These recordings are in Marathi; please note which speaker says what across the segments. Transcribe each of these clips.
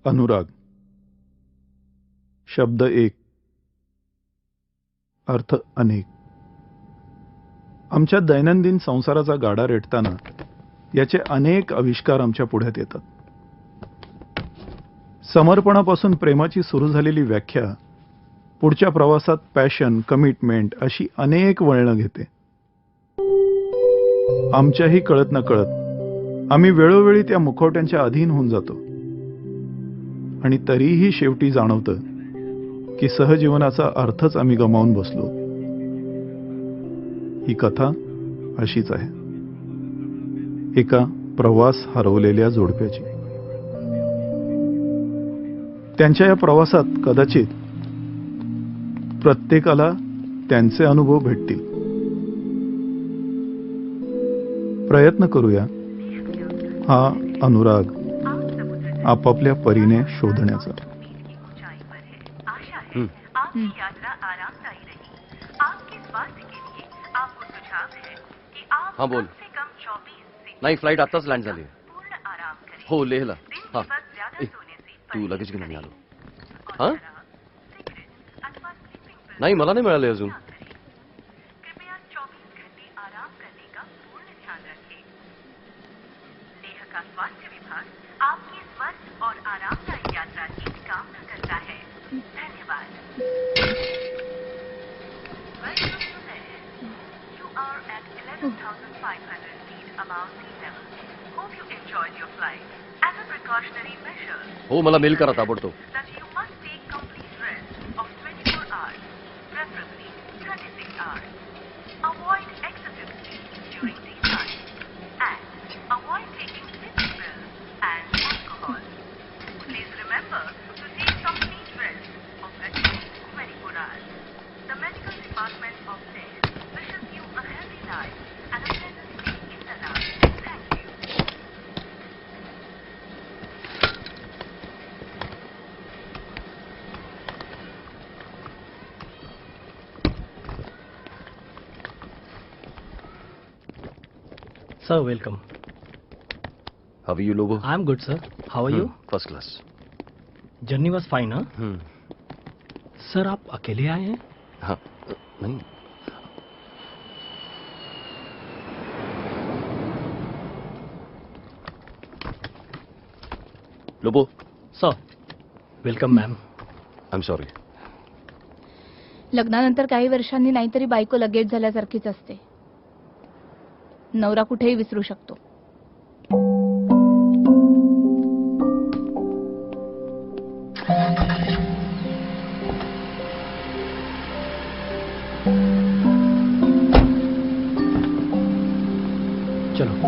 Speaker 1: अनुराग. शब्द एक, अर्थ अनेक. आमच्या दैनंदिन संसाराचा गाडा रेटताना याचे अनेक आविष्कार आमच्या पुढ्यात येतात. समर्पणापासून प्रेमाची सुरू झालेली व्याख्या पुढच्या प्रवासात पॅशन, कमिटमेंट अशी अनेक वळणं घेते. आमच्याही कळत नकळत आम्ही वेळोवेळी त्या मुखवट्यांच्या अधीन होऊन जातो आणि तरीही शेवटी जाणवतं की सहजीवनाचा अर्थच आम्ही गमावून बसलो. ही कथा अशीच आहे, एका प्रवास हरवलेल्या जोडप्याची. त्यांच्या या प्रवासात कदाचित प्रत्येकाला त्यांचे अनुभव भेटतील. प्रयत्न करूया हा अनुराग आपापल्या परीने शोधण्याचा.
Speaker 2: हाँ बोल. नाही, फ्लाइट आताच लँड झाली. हो, लेहला. हा, तू लगेच घेऊन आलो. हा, नाही, मला नाही मिळाले अजून. हो, मला मेल करा ताबडतोब.
Speaker 3: Sir, welcome.
Speaker 2: How are you, Lobo?
Speaker 3: I'm good, sir. How are you?
Speaker 2: First class.
Speaker 3: Journey was fine, huh? Sir, आप अकेले आए हैं?
Speaker 2: हाँ, नहीं. Lobo.
Speaker 3: Sir, welcome, ma'am.
Speaker 2: I'm sorry.
Speaker 4: लग्नानंतर काही वर्षांनी नाहीतरी बायको लगेच झाल्यासारखीच असते. नवरा कुठेही विसरू शकतो.
Speaker 3: चलो.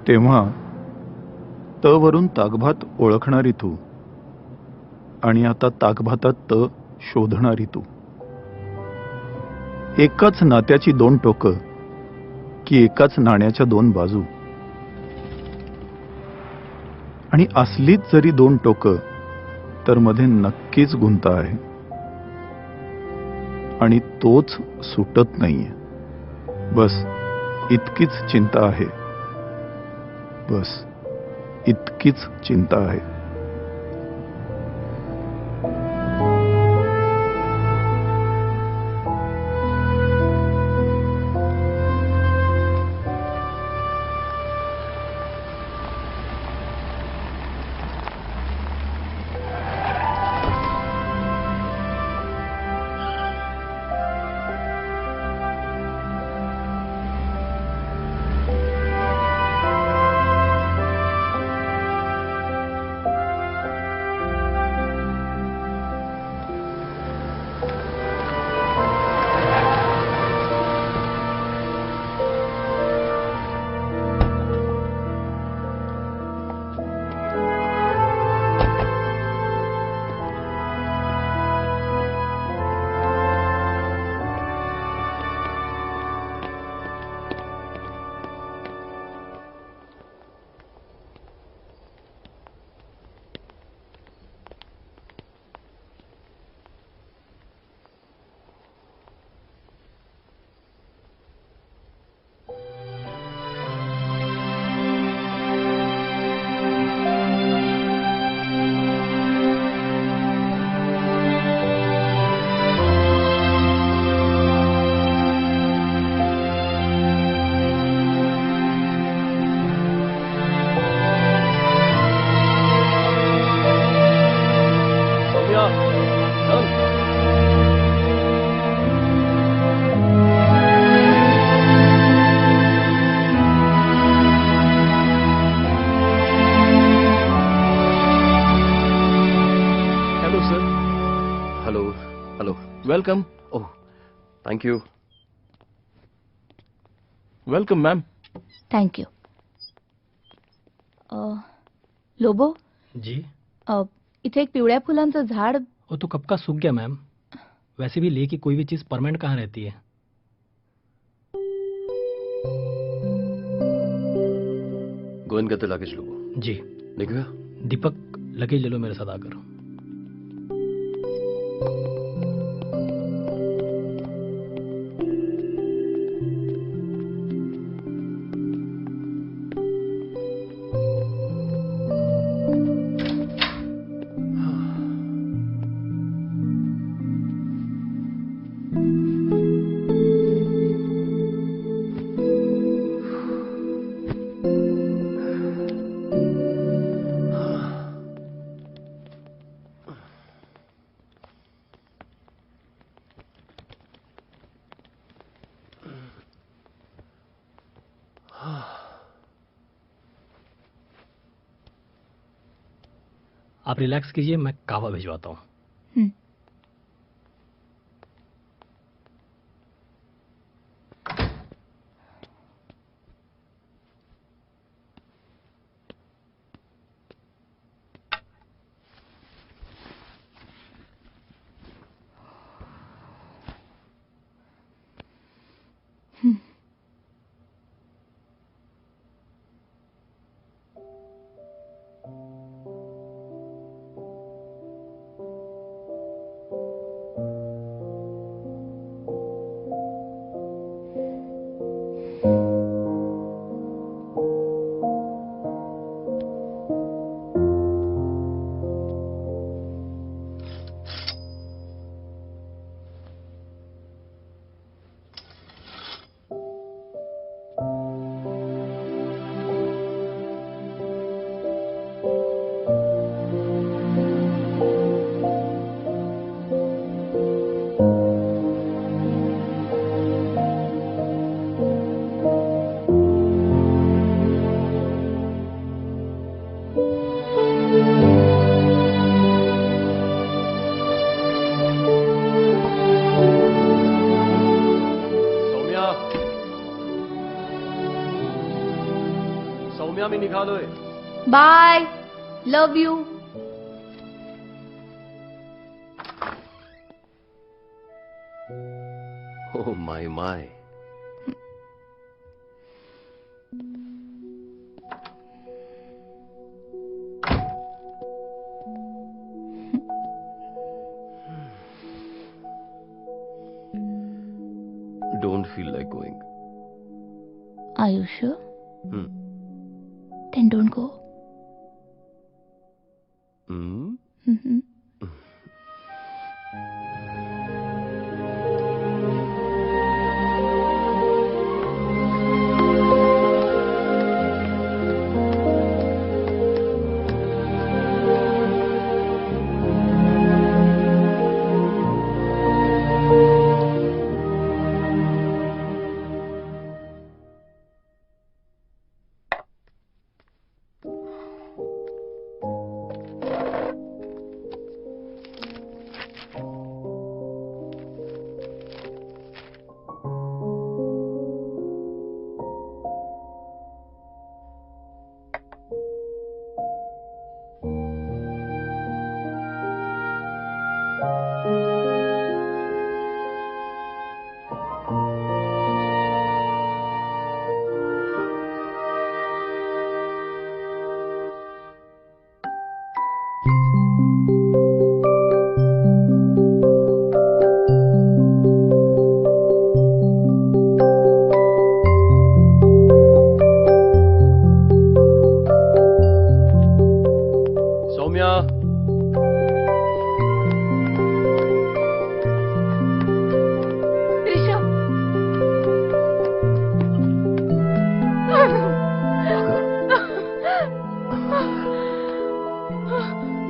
Speaker 1: तेव्हा त वरून ताकभात ओळखणारी तू आणि आता ताकभातात त शोधणारी तू. एकाच नात्याची दोन टोकं की एकाच नाण्याच्या दोन बाजू. आणि असलीच जरी दोन टोकं तर मध्ये नक्कीच गुंता आहे आणि तोच सुटत नाहीये. बस इतकीच चिंता आहे. बस इतकीच चिंता आहे.
Speaker 2: Welcome. Oh, thank you.
Speaker 5: Welcome ma'am.
Speaker 4: Thank you. Lobo,
Speaker 3: ji.
Speaker 4: इथे एक पिवळ्या फुलांचं झाड.
Speaker 3: वो तो कब का सूख गया मैम. वैसे भी ले की कोई भी चीज़ परमानेंट कहाँ रहती है.
Speaker 2: Go in get the luggage लोगो.
Speaker 3: जी.
Speaker 2: निकला.
Speaker 3: दीपक, लगेज ले लो मेरे साथ आकर. आप रिलैक्स कीजिए, मैं कावा भिजवाता हूँ.
Speaker 4: हं.
Speaker 2: सौम्या मी निघालोय.
Speaker 4: Bye. Love you.
Speaker 2: Oh my. Don't feel like going.
Speaker 4: Are you sure?
Speaker 2: Hmm.
Speaker 4: Then don't go.
Speaker 2: Hmm?
Speaker 4: Mm-hmm.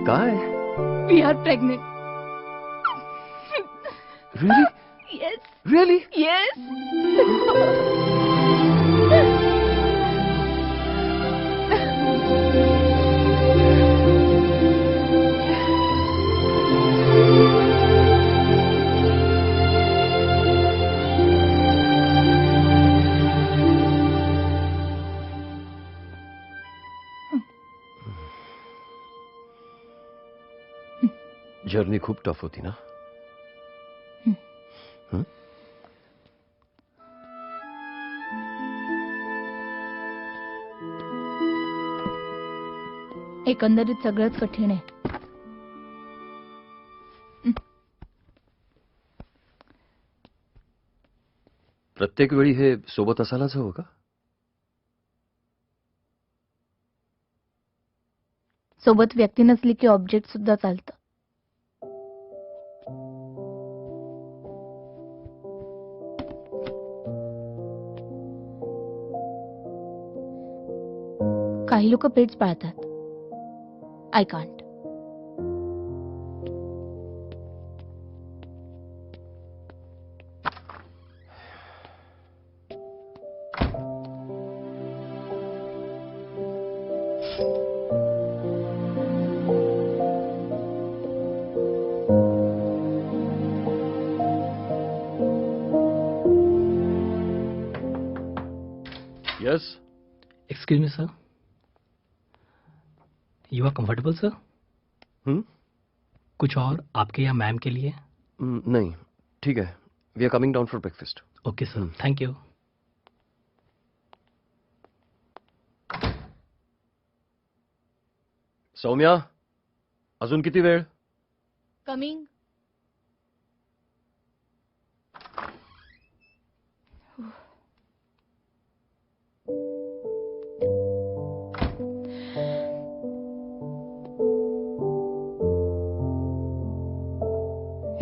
Speaker 2: काय?
Speaker 4: We are pregnant.
Speaker 2: Really?
Speaker 4: Yes.
Speaker 2: Really?
Speaker 4: Yes.
Speaker 2: Journey खूप टफ होती ना? हं?
Speaker 4: एकंदरीत सगळंच कठीण आहे.
Speaker 2: प्रत्येक वेळी हे सोबत असायलाच हवं का?
Speaker 4: सोबत व्यक्ती नसली की ऑब्जेक्ट सुद्धा चालतं. काही लोक पेट्स पाळतात. I can't.
Speaker 2: Yes.
Speaker 3: Excuse me sir, you are comfortable sir? कुछ और आपके या मैम के लिए?
Speaker 2: नहीं, ठीक है. We are coming down for breakfast.
Speaker 3: Okay sir, thank you.
Speaker 2: Saumya, अजून किती वेळ?
Speaker 4: कमिंग.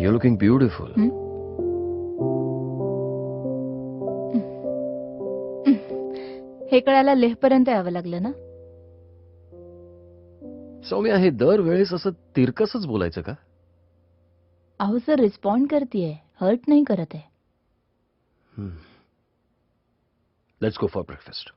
Speaker 2: You're looking beautiful.
Speaker 4: हे कळायला लेहपर्यंत यावं लागलं ना?
Speaker 2: सौम्या, हे दर वेळेस असं तिरकसच बोलायचं का?
Speaker 4: अहो सर, रिस्पॉन्ड करतेय, हर्ट नाही करत आहे.
Speaker 2: Let's go for breakfast.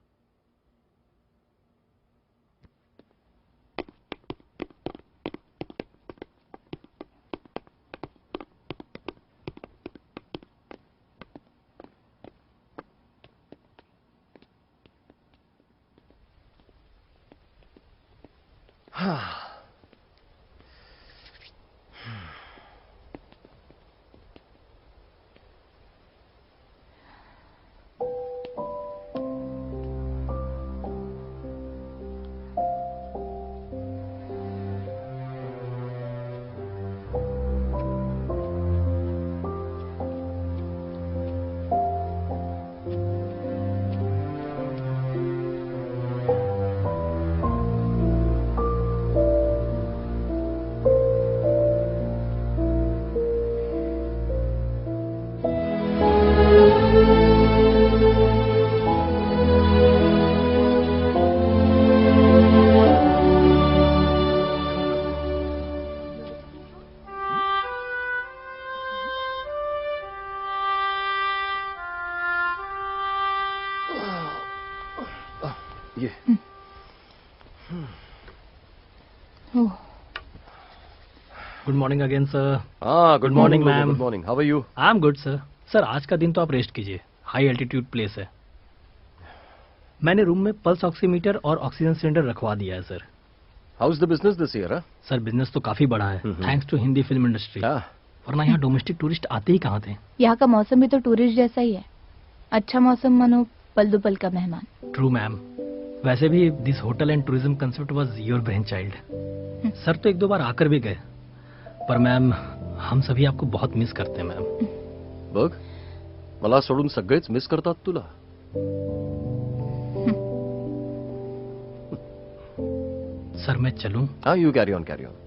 Speaker 2: ये.
Speaker 4: हो.
Speaker 3: Good morning again sir.
Speaker 2: Good
Speaker 3: Morning,
Speaker 2: morning
Speaker 3: ma'am.
Speaker 2: Good morning. How are you?
Speaker 3: I am good sir. Sir आज का दिन तो आप रेस्ट कीजिए, हाई एल्टीट्यूड प्लेस है. मैंने रूम में पल्स ऑक्सीमीटर और ऑक्सीजन सिलेंडर रखवा दिया है sir.
Speaker 2: How is the business this year?
Speaker 3: Sir business तो काफी बड़ा है, thanks to Hindi film industry. वरना यहाँ डोमेस्टिक टूरिस्ट आते ही कहाँ थे.
Speaker 4: यहाँ का मौसम भी तो टूरिस्ट जैसा ही है. अच्छा मौसम मानो पल दो पल का मेहमान.
Speaker 3: True ma'am. वैसे भी दिस होटल एंड टूरिज्म कंसेप्ट वाज योर ब्रेन चाइल्ड. सर तो एक दो बार आकर भी गए, पर मैम हम सभी आपको बहुत मिस करते हैं मैम.
Speaker 2: बघ, मला सोडून सगळेच मिस करतात तुला.
Speaker 3: सर मैं चलूं?
Speaker 2: हाँ, यू कैरी ऑन, कैरी ऑन.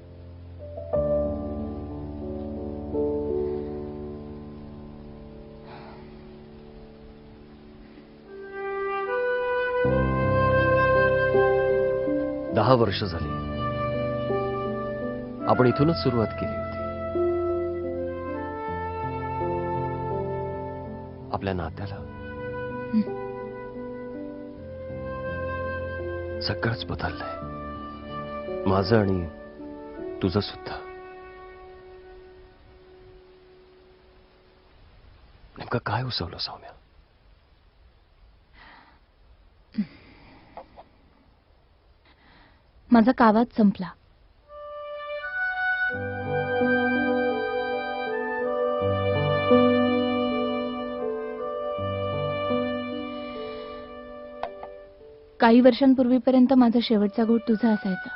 Speaker 2: दहा वर्ष झाली आपण इथूनच सुरुवात केली होती. आपल्या नात्याला सगळंच बदललंय, माझं आणि तुझं सुद्धा. नेमकं काय उसवलं सौम्या?
Speaker 4: माझा कावाच संपला. काही वर्षांपूर्वीपर्यंत माझा शेवटचा घोट तुझा असायचा.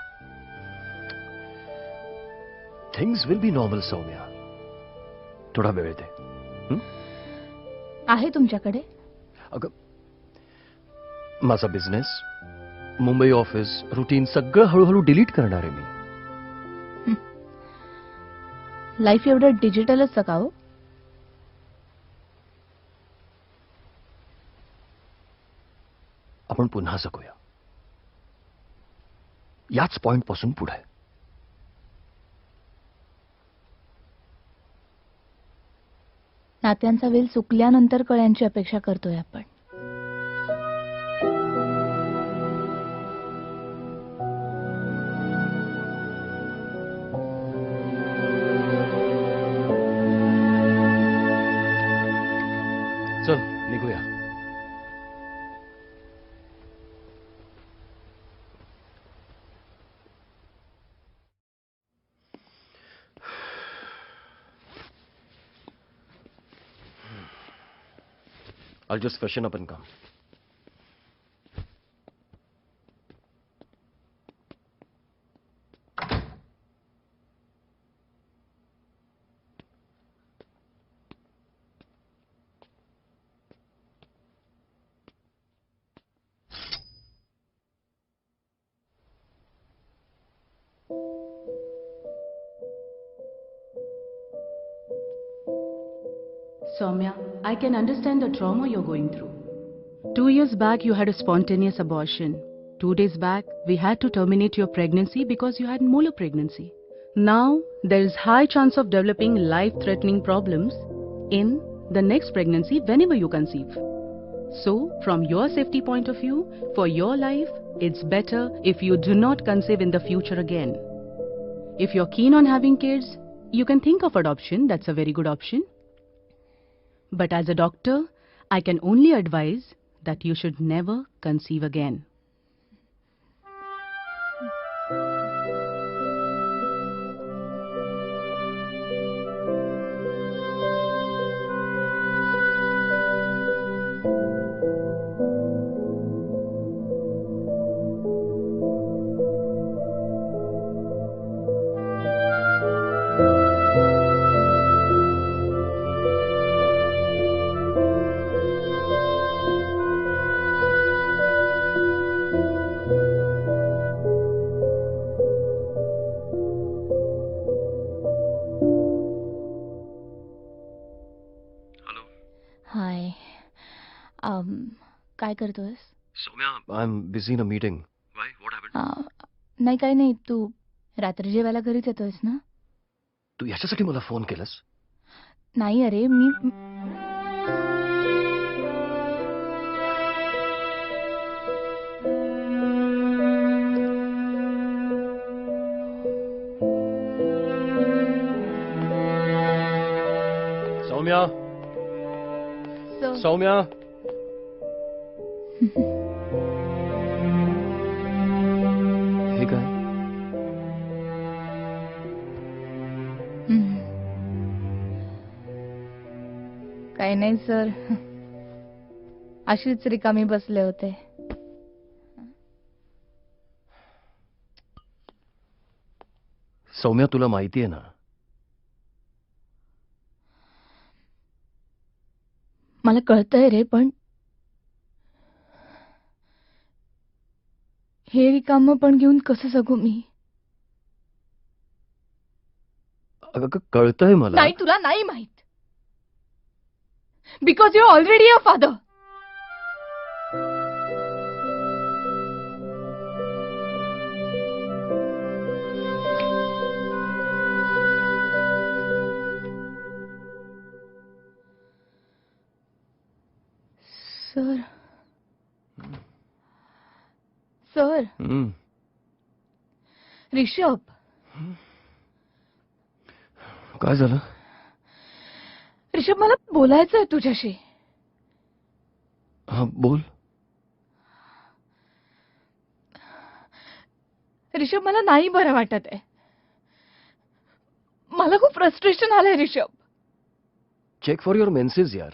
Speaker 2: Things will be normal Saumya. थोडा वेळ दे.
Speaker 4: आहे तुमच्याकडे?
Speaker 2: अगं, माझा बिझनेस, मुंबई ऑफिस, रुटीन सगळं हळूहळू डिलीट करणार आहे मी.
Speaker 4: लाईफ एवढं डिजिटलच का हो?
Speaker 2: आपण पुन्हा जगूया, याच पॉइंट पासून पुढे.
Speaker 4: नात्यांचा वेल चुकल्यानंतर कळ्यांची अपेक्षा करतोय आपण.
Speaker 2: चल निघूया. I'll just freshen up and come.
Speaker 5: Soumya, I can understand the trauma you're going through. 2 years back, you had a spontaneous abortion. 2 days back, we had to terminate your pregnancy because you had molar pregnancy. Now, there is high chance of developing life-threatening problems in the next pregnancy whenever you conceive. So, from your safety point of view, for your life, it's better if you do not conceive in the future again. If you're keen on having kids, you can think of adoption. That's a very good option. But as a doctor, I can only advise that you should never conceive again.
Speaker 4: हाय. काय करतोयस?
Speaker 2: Soumya, I'm busy in a meeting. Why? What happened?
Speaker 4: नाही, काही नाही. तू रात्री जेवायला घरीच येतोयस ना?
Speaker 2: तू याच्यासाठी मला फोन केलास?
Speaker 4: नाही अरे, मी
Speaker 2: सौम्या,
Speaker 4: So-
Speaker 2: सौम्या. हे काय?
Speaker 4: हम्म. काही नाही सर, अशीच रिकामी बसले होते.
Speaker 2: सौम्या, तुला माहिती आहे ना,
Speaker 4: मला कळतंय रे, पण हे रिकामं पण घेऊन कसं जगू मी?
Speaker 2: अगं कळतंय मला.
Speaker 4: नाही, तुला नाही माहित. Because you already a father. Sir, sir, Rishabh,
Speaker 2: काय झालं?
Speaker 4: ऋषभ, मला बोलायचं आहे तुझ्याशी.
Speaker 2: हा, बोल.
Speaker 4: ऋषभ, मला नाही बरं वाटत आहे. मला खूप फ्रस्ट्रेशन आलंय Rishabh.
Speaker 2: Check for your menses यार.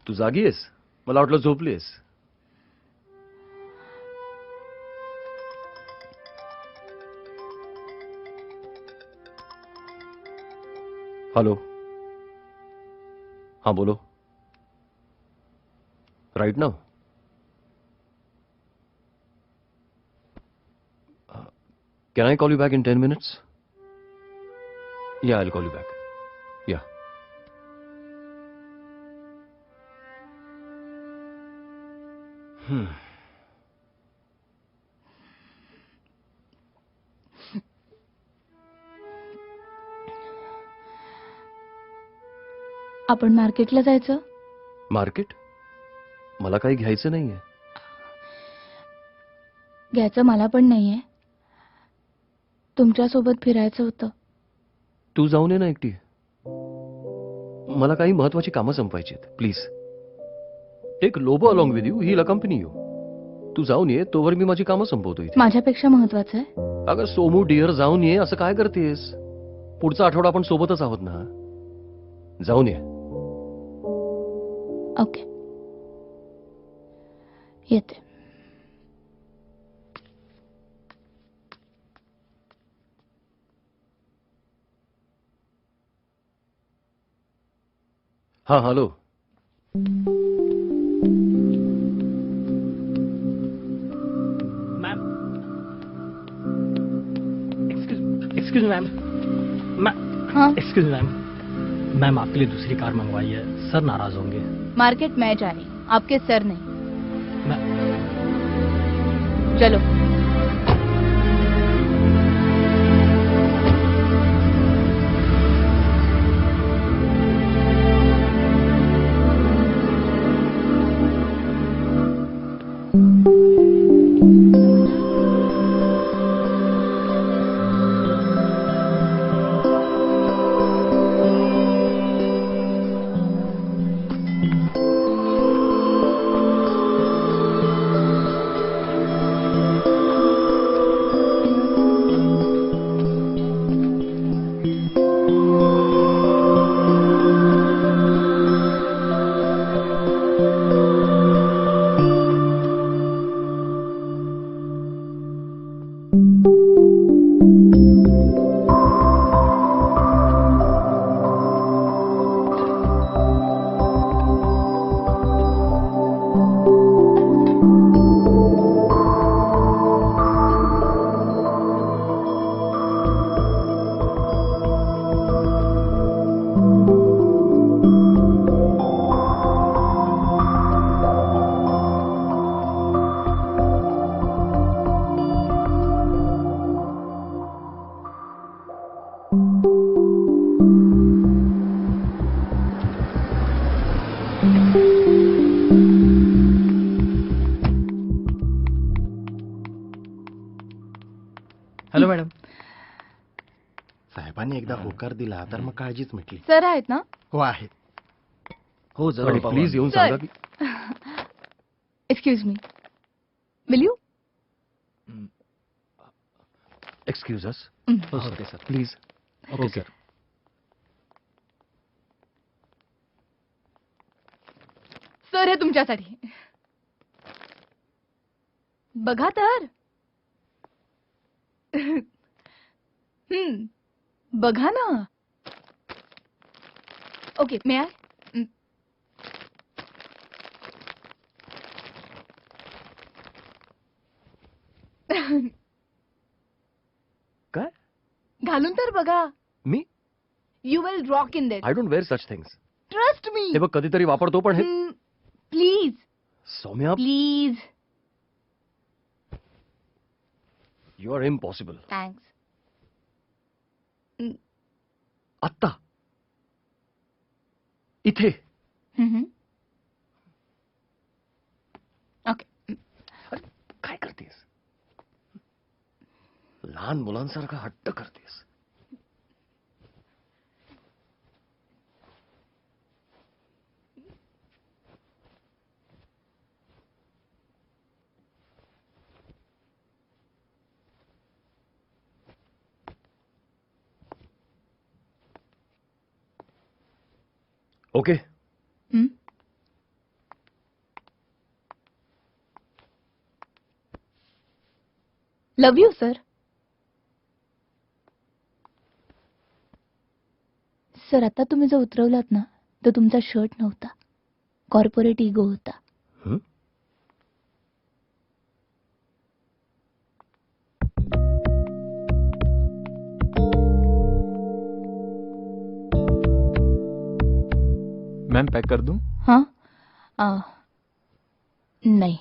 Speaker 2: तू जागी आहेस? मला वाटलं झोपलीस. हेलो. हाँ बोलो. Right now. Can I call you back in 10 minutes? Yeah, I'll call you back. Yeah.
Speaker 4: आपण मार्केटला जायचं.
Speaker 2: मार्केट? मला काही घ्यायचं नाहीये.
Speaker 4: घ्यायचं मला पण नाहीये. तुमच्यासोबत फिरायचं होतं.
Speaker 2: तू जाऊन ये ना एकटी. मला काही महत्वाची कामं संपायची आहेत. Please take Lobo along with you. He will accompany you. तू जाऊन ये, तोवर मी माझी कामं संपवतो इथे.
Speaker 4: माझ्यापेक्षा महत्वाचं आहे.
Speaker 2: अगं सोमू डिअर, जाऊन ये. असं काय करतेस? पुढचा आठवडा आपण सोबतच आहोत ना. जाऊन ये.
Speaker 4: ओके, येते.
Speaker 2: हाँ हेलो.
Speaker 3: Ma'am, excuse ma'am.
Speaker 4: हाँ,
Speaker 3: एक्सक्यूज मैम. मैम आपके लिए दूसरी कार मंगवाई है. सर नाराज होंगे.
Speaker 4: मार्केट मैं जा रही, आपके सर नहीं.
Speaker 3: मैं
Speaker 4: चलो.
Speaker 3: Hello madam.
Speaker 6: साहेबांनी एकदा होकार दिला तर मग काळजीच मिटली.
Speaker 4: सर आहेत ना?
Speaker 6: हो आहेत.
Speaker 3: हो
Speaker 2: आणि प्लीज येऊन सांगा की
Speaker 4: excuse me, will you?
Speaker 2: Excuse us.
Speaker 3: Okay sir.
Speaker 2: Please.
Speaker 3: Okay sir.
Speaker 4: Sir हे तुमच्यासाठी. बघा तर. बघा ना. Okay, may I?
Speaker 2: काय?
Speaker 4: घालून तर बघा.
Speaker 2: मी?
Speaker 4: You will rock in this.
Speaker 2: I don't wear such things.
Speaker 4: Trust me.
Speaker 2: हे बघ कधीतरी वापरतो पण हे
Speaker 4: please
Speaker 2: Soumya,
Speaker 4: please.
Speaker 2: You are impossible.
Speaker 4: Thanks.
Speaker 2: आत्ता इथे
Speaker 4: ओके.
Speaker 2: काय करतेस? लहान मुलांसारखा हट्ट करतेस. Okay.
Speaker 4: Love you sir. Sir आता तुम्ही जो उतरवलात ना तो तुमचा शर्ट नव्हता, कॉर्पोरेट इगो होता.
Speaker 2: हं?
Speaker 7: मैम पैक कर दूं?
Speaker 4: हां नाही.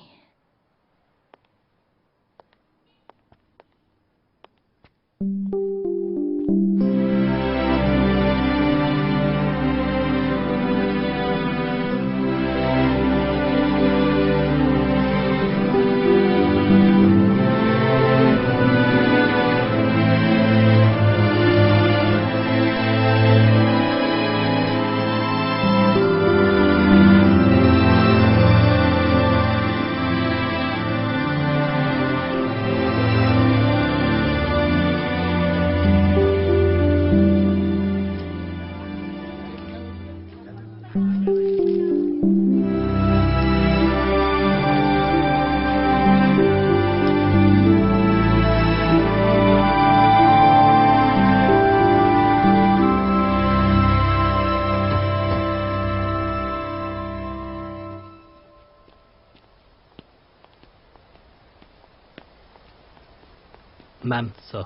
Speaker 3: Ma'am sir.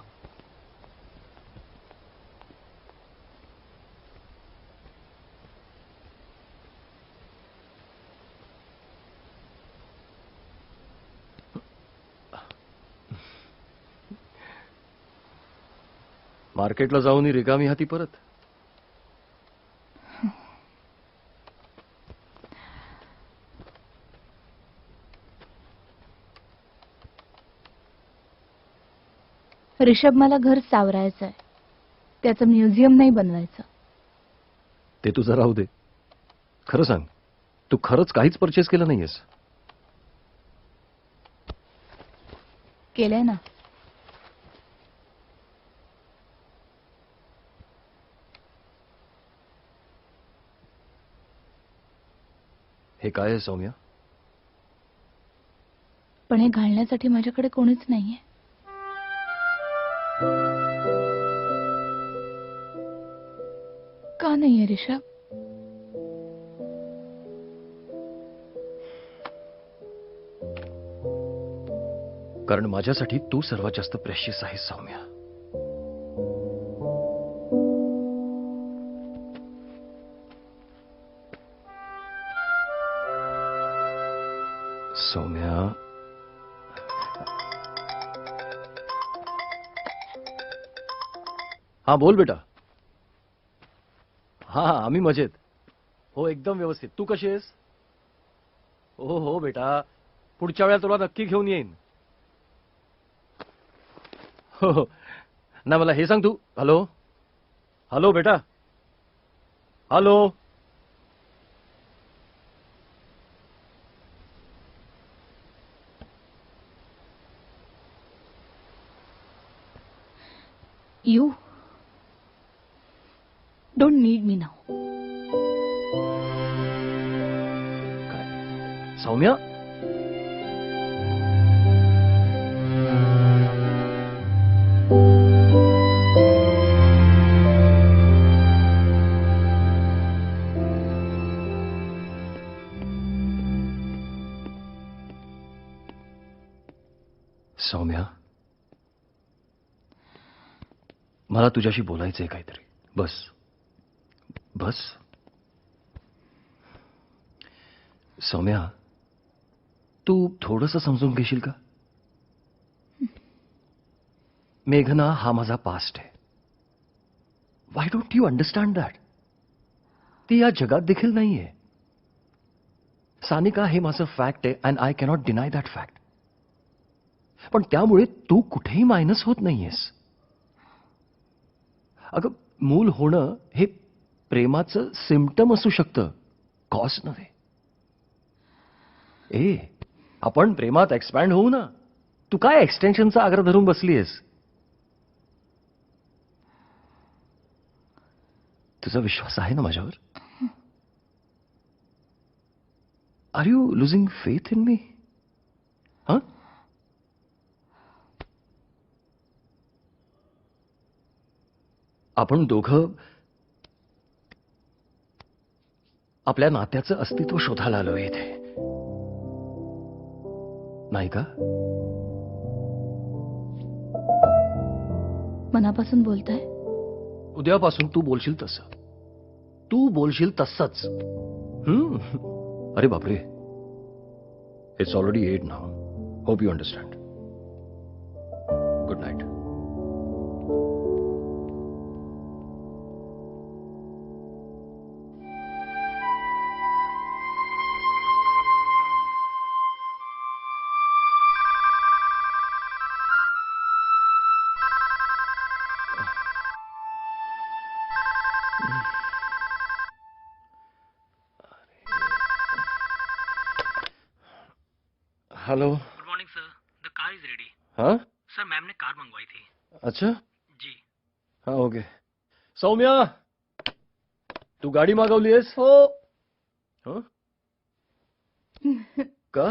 Speaker 2: मार्केटला जाऊन रिकामी हाती परत.
Speaker 4: ऋषभ मला घर सावरायचं आहे, त्याचं म्युझियम नाही बनवायचं.
Speaker 2: ते तुझं राहू दे. खरं सांग, तू खरंच काहीच परचेस केलं नाहीयेस?
Speaker 4: केलंय ना.
Speaker 2: हे काय आहे सौम्या?
Speaker 4: पण हे घालण्यासाठी माझ्याकडे कोणीच नाहीये. का नाहीये ऋषभ?
Speaker 2: कारण माझ्यासाठी तू सर्वात जास्त प्रेशियस आहेस सौम्या. सौम्या, हा बोल बेटा. हा हा, आम्ही मजेत. हो एकदम व्यवस्थित. तू कशी आहेस? हो हो बेटा, पुढच्या वेळेला तुला नक्की घेऊन येईन. हो हो. ना मला हे सांग तू. हॅलो हॅलो बेटा, hello.
Speaker 4: You don't need me now.
Speaker 2: काय सौम्या? सौम्या, मला तुझ्याशी बोलायचंय काहीतरी. बस बस. सौम्या, तू थोडंसं समजून घेशील का? मेघना हा माझा पास्ट आहे. Why don't you understand that? ती या जगात देखील नाहीये. सानिका हे माझं फॅक्ट आहे and I cannot deny that fact. पण त्यामुळे तू कुठेही मायनस होत नाहीयेस. अगं, मूल होणं हे प्रेमाचं सिम्पटम असू शकतं, कॉज नव्हे. आपण प्रेमात एक्सपॅन्ड होऊ ना. तू काय एक्सटेन्शनचा आग्रह धरून बसलीयस? तुझा विश्वास आहे ना माझ्यावर? Are you losing faith in me? हा? आपण दोघं आपल्या नात्याचं अस्तित्व शोधायला आलोय इथे, नाही का?
Speaker 4: मनापासून बोलताय?
Speaker 2: उद्यापासून तू बोलशील तसं, तू बोलशील तसंच. अरे बापरे, it's already 8 now. Hope you understand. Good night. Hello.
Speaker 3: Good morning sir, the car is ready.
Speaker 2: हाँ?
Speaker 3: सर मैम ने कार मंगवाई थी.
Speaker 2: अच्छा.
Speaker 3: जी.
Speaker 2: हाँ, ओके. सौम्या, तू गाडी मागवलीयस?
Speaker 4: हो.
Speaker 2: हं? का?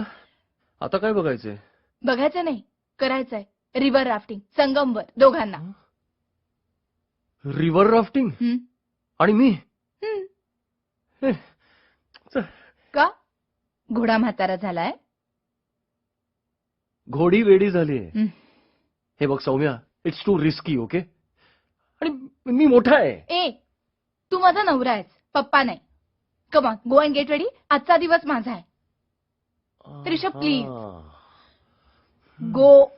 Speaker 2: आता काय बघायचंय?
Speaker 4: बघायचं नाही, करायचंय. रिव्हर राफ्टिंग संगमवर दोघांना.
Speaker 2: River rafting?
Speaker 4: हं?
Speaker 2: आणि मी?
Speaker 4: हं.
Speaker 2: हे, चल.
Speaker 4: का? घोडा म्हातारा झालाय?
Speaker 2: घोडी वेडी झालीये.
Speaker 4: हं.
Speaker 2: हे बघ Saumya, it's too risky. Okay? आणि मी मोठा आहे.
Speaker 4: ए, तू माझा नवरा आहेस, पप्पा नाही. Come on, go and get ready. आजचा दिवस माझा आहे. Rishabh, please. Go.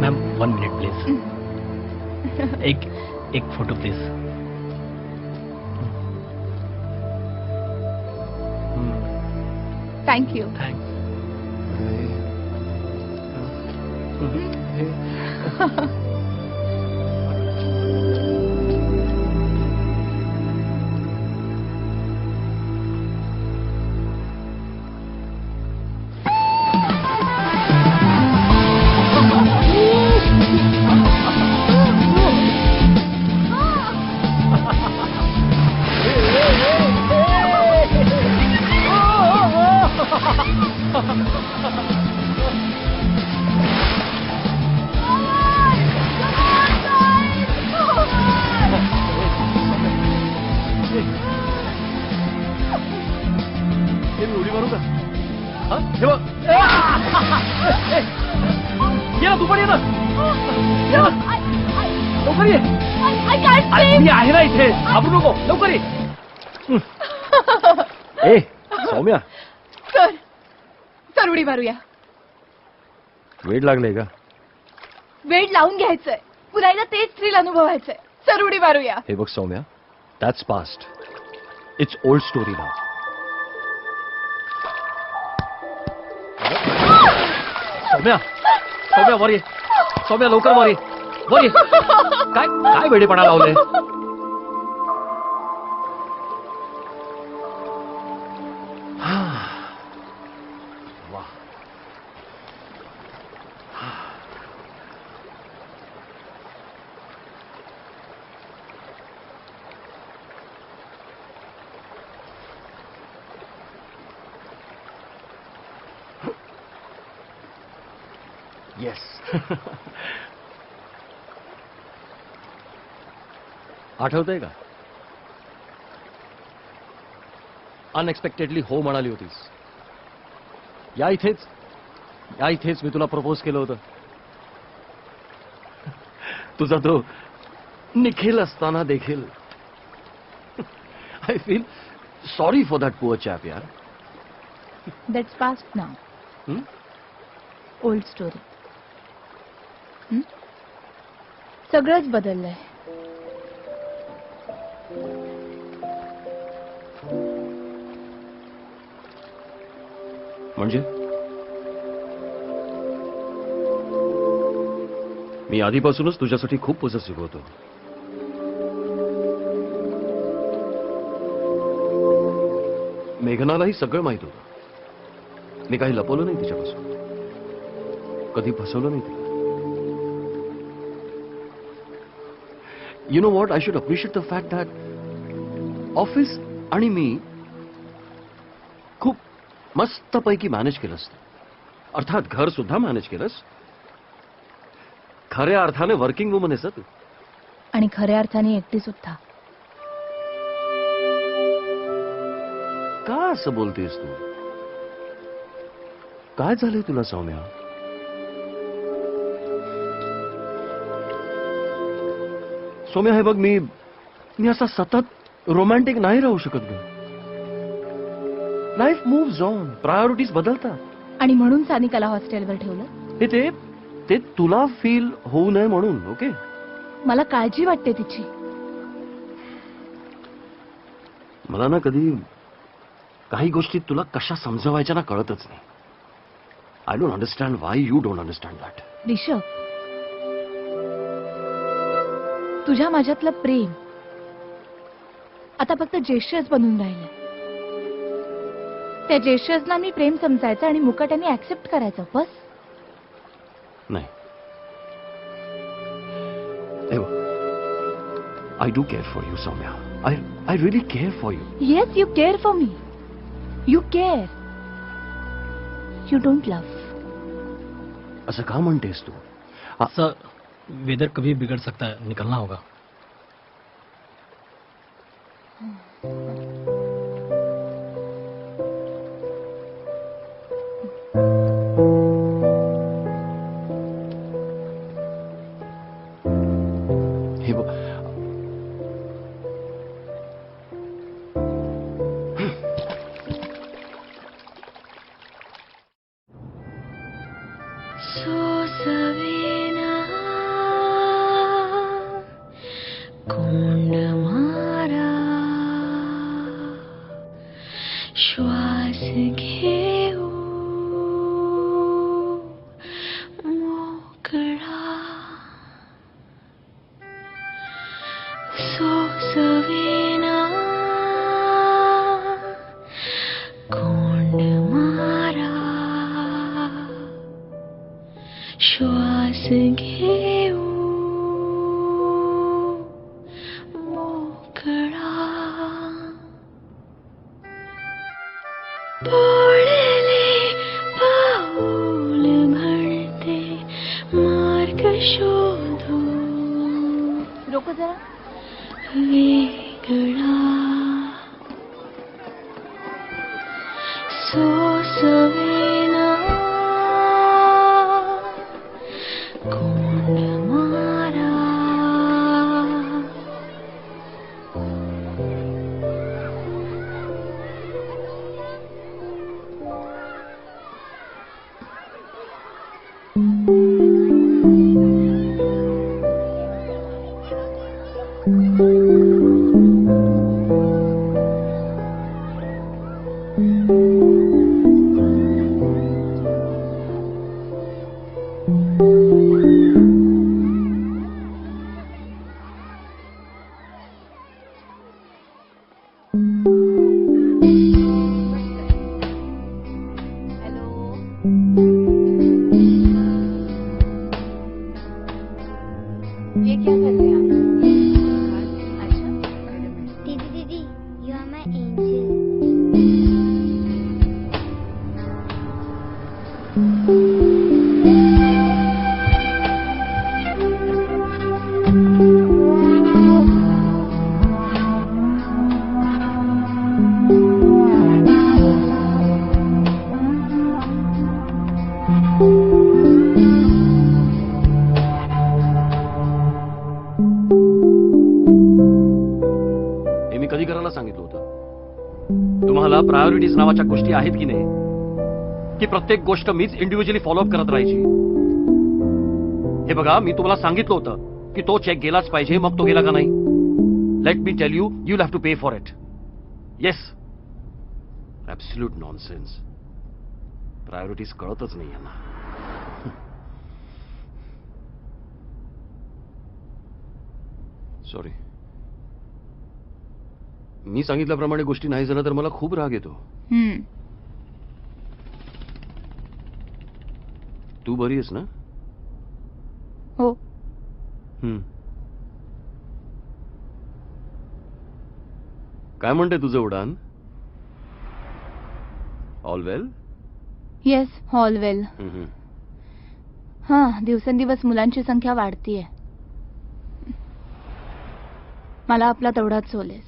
Speaker 3: Ma'am 1 minute please. एक photo please.
Speaker 4: Thank you.
Speaker 3: Thanks.
Speaker 2: उडी मारू का? हा? हे बघ. ये ना, तू पण ये ना.
Speaker 3: लवकर ये.
Speaker 4: I can't
Speaker 3: अरे
Speaker 4: sleep.
Speaker 3: मी आहे ना इथे. घाबरू नको. लवकर ये. ए सौम्या,
Speaker 4: सर उडी मारूया.
Speaker 2: वेळ लागले का?
Speaker 4: वेळ लावून घ्यायचंय. पुन्हा एकदा तेच थ्रिल अनुभवायचंय. सर उडी मारूया.
Speaker 2: हे बघ Soumya, that's past. It's old story now.
Speaker 3: Soumya, Soumya वर ये. सौम्या लवकर वर ये. वर ये. काय काय वेडेपणा लावले.
Speaker 2: येस. आठवतंय का? अनएक्सपेक्टेडली हो म्हणाली होतीस. या इथेच मी तुला प्रपोज केलं होतं. तुझा तो निखिल असताना देखील. I feel sorry for that poor chap यार.
Speaker 4: दॅट्स पास्ट नाव.
Speaker 2: हं?
Speaker 4: Old story. सगळंच बदललंय.
Speaker 2: म्हणजे मी आधीपासूनच तुझ्यासाठी खूप पॉझिटिव्ह होतो. मेघनालाही सगळं माहित होतं. मी काही लपवलं नाही तिच्यापासून. कधी फसवलं नाही तिला. You know what, I should appreciate the fact that office आणि मी खूप मस्तपैकी मॅनेज केलं असतं. अर्थात घर सुद्धा मॅनेज केलंस. खऱ्या अर्थाने वर्किंग वुमन आहेस तू.
Speaker 4: आणि खऱ्या अर्थाने एकटी सुद्धा.
Speaker 2: का असं बोलतेस तू? काय झालंय तुला सौम्या? सौम्या हे बघ, मी असा सतत रोमॅन्टिक नाही राहू शकत ग. Life moves on. प्रायोरिटीज बदलतात.
Speaker 4: आणि म्हणून सानिकाला हॉस्टेलवर ठेवलं.
Speaker 2: ते तुला फील होऊ नये म्हणून. ओके,
Speaker 4: मला काळजी वाटते तिची.
Speaker 2: मला ना कधी काही गोष्टी तुला कशा समजवायच्या ना कळतच नाही. I don't understand why you don't understand that.
Speaker 4: Rishabh, तुझ्या माझ्यातलं प्रेम आता फक्त जेस्चर्स बनून राहिलं. त्या जेस्चर्सना मी प्रेम समजायचं आणि मुकाट्याने ऍक्सेप्ट करायचं बस.
Speaker 2: नाही, I do care for you Saumya. I really care for you.
Speaker 4: Yes, you care for me. You care. You don't love.
Speaker 2: असं का म्हणतेस तू?
Speaker 3: सर, वेदर कभी बिगड़ सकता है. निकलना होगा.
Speaker 2: हे बघ,
Speaker 7: सोसवेना कोंड मारा श्वास घेऊ मोकळा. सोसवेना कोंड मारा श्वास घेऊ मोकळा. पडले पाऊल म्हणते मार्ग शोधू
Speaker 4: रोको जरा.
Speaker 7: वेगळा. सोसवेना कोंड मारा
Speaker 4: क्या कर रहे हैं आप? अच्छा,
Speaker 7: दीदी दीदी, यू आर माय एंजल।
Speaker 2: हे मी कधी करायला सांगितलं होतं? तुम्हाला प्रायोरिटीज नावाच्या गोष्टी आहेत की नाही, की प्रत्येक गोष्ट मीच इंडिव्हिज्युअली फॉलोअप करत राहायची? हे बघा, मी तुम्हाला सांगितलं होतं की तो चेक गेलाच पाहिजे, मग तो गेला का नाही? Let me tell you, you have to pay for it. Yes, absolute nonsense. Priorities कळतच नाही यांना. सॉरी. मी सांगितल्याप्रमाणे गोष्टी नाही झाल्या तर मला खूप राग येतो. तू बरी आहेस ना?
Speaker 4: हो.
Speaker 2: हम्म. काय म्हणते तुझं उडान? ऑल वेल?
Speaker 4: येस, ऑल वेल. हा, दिवसेंदिवस मुलांची संख्या वाढतीये. मला आपला तेवढाच सोलेस.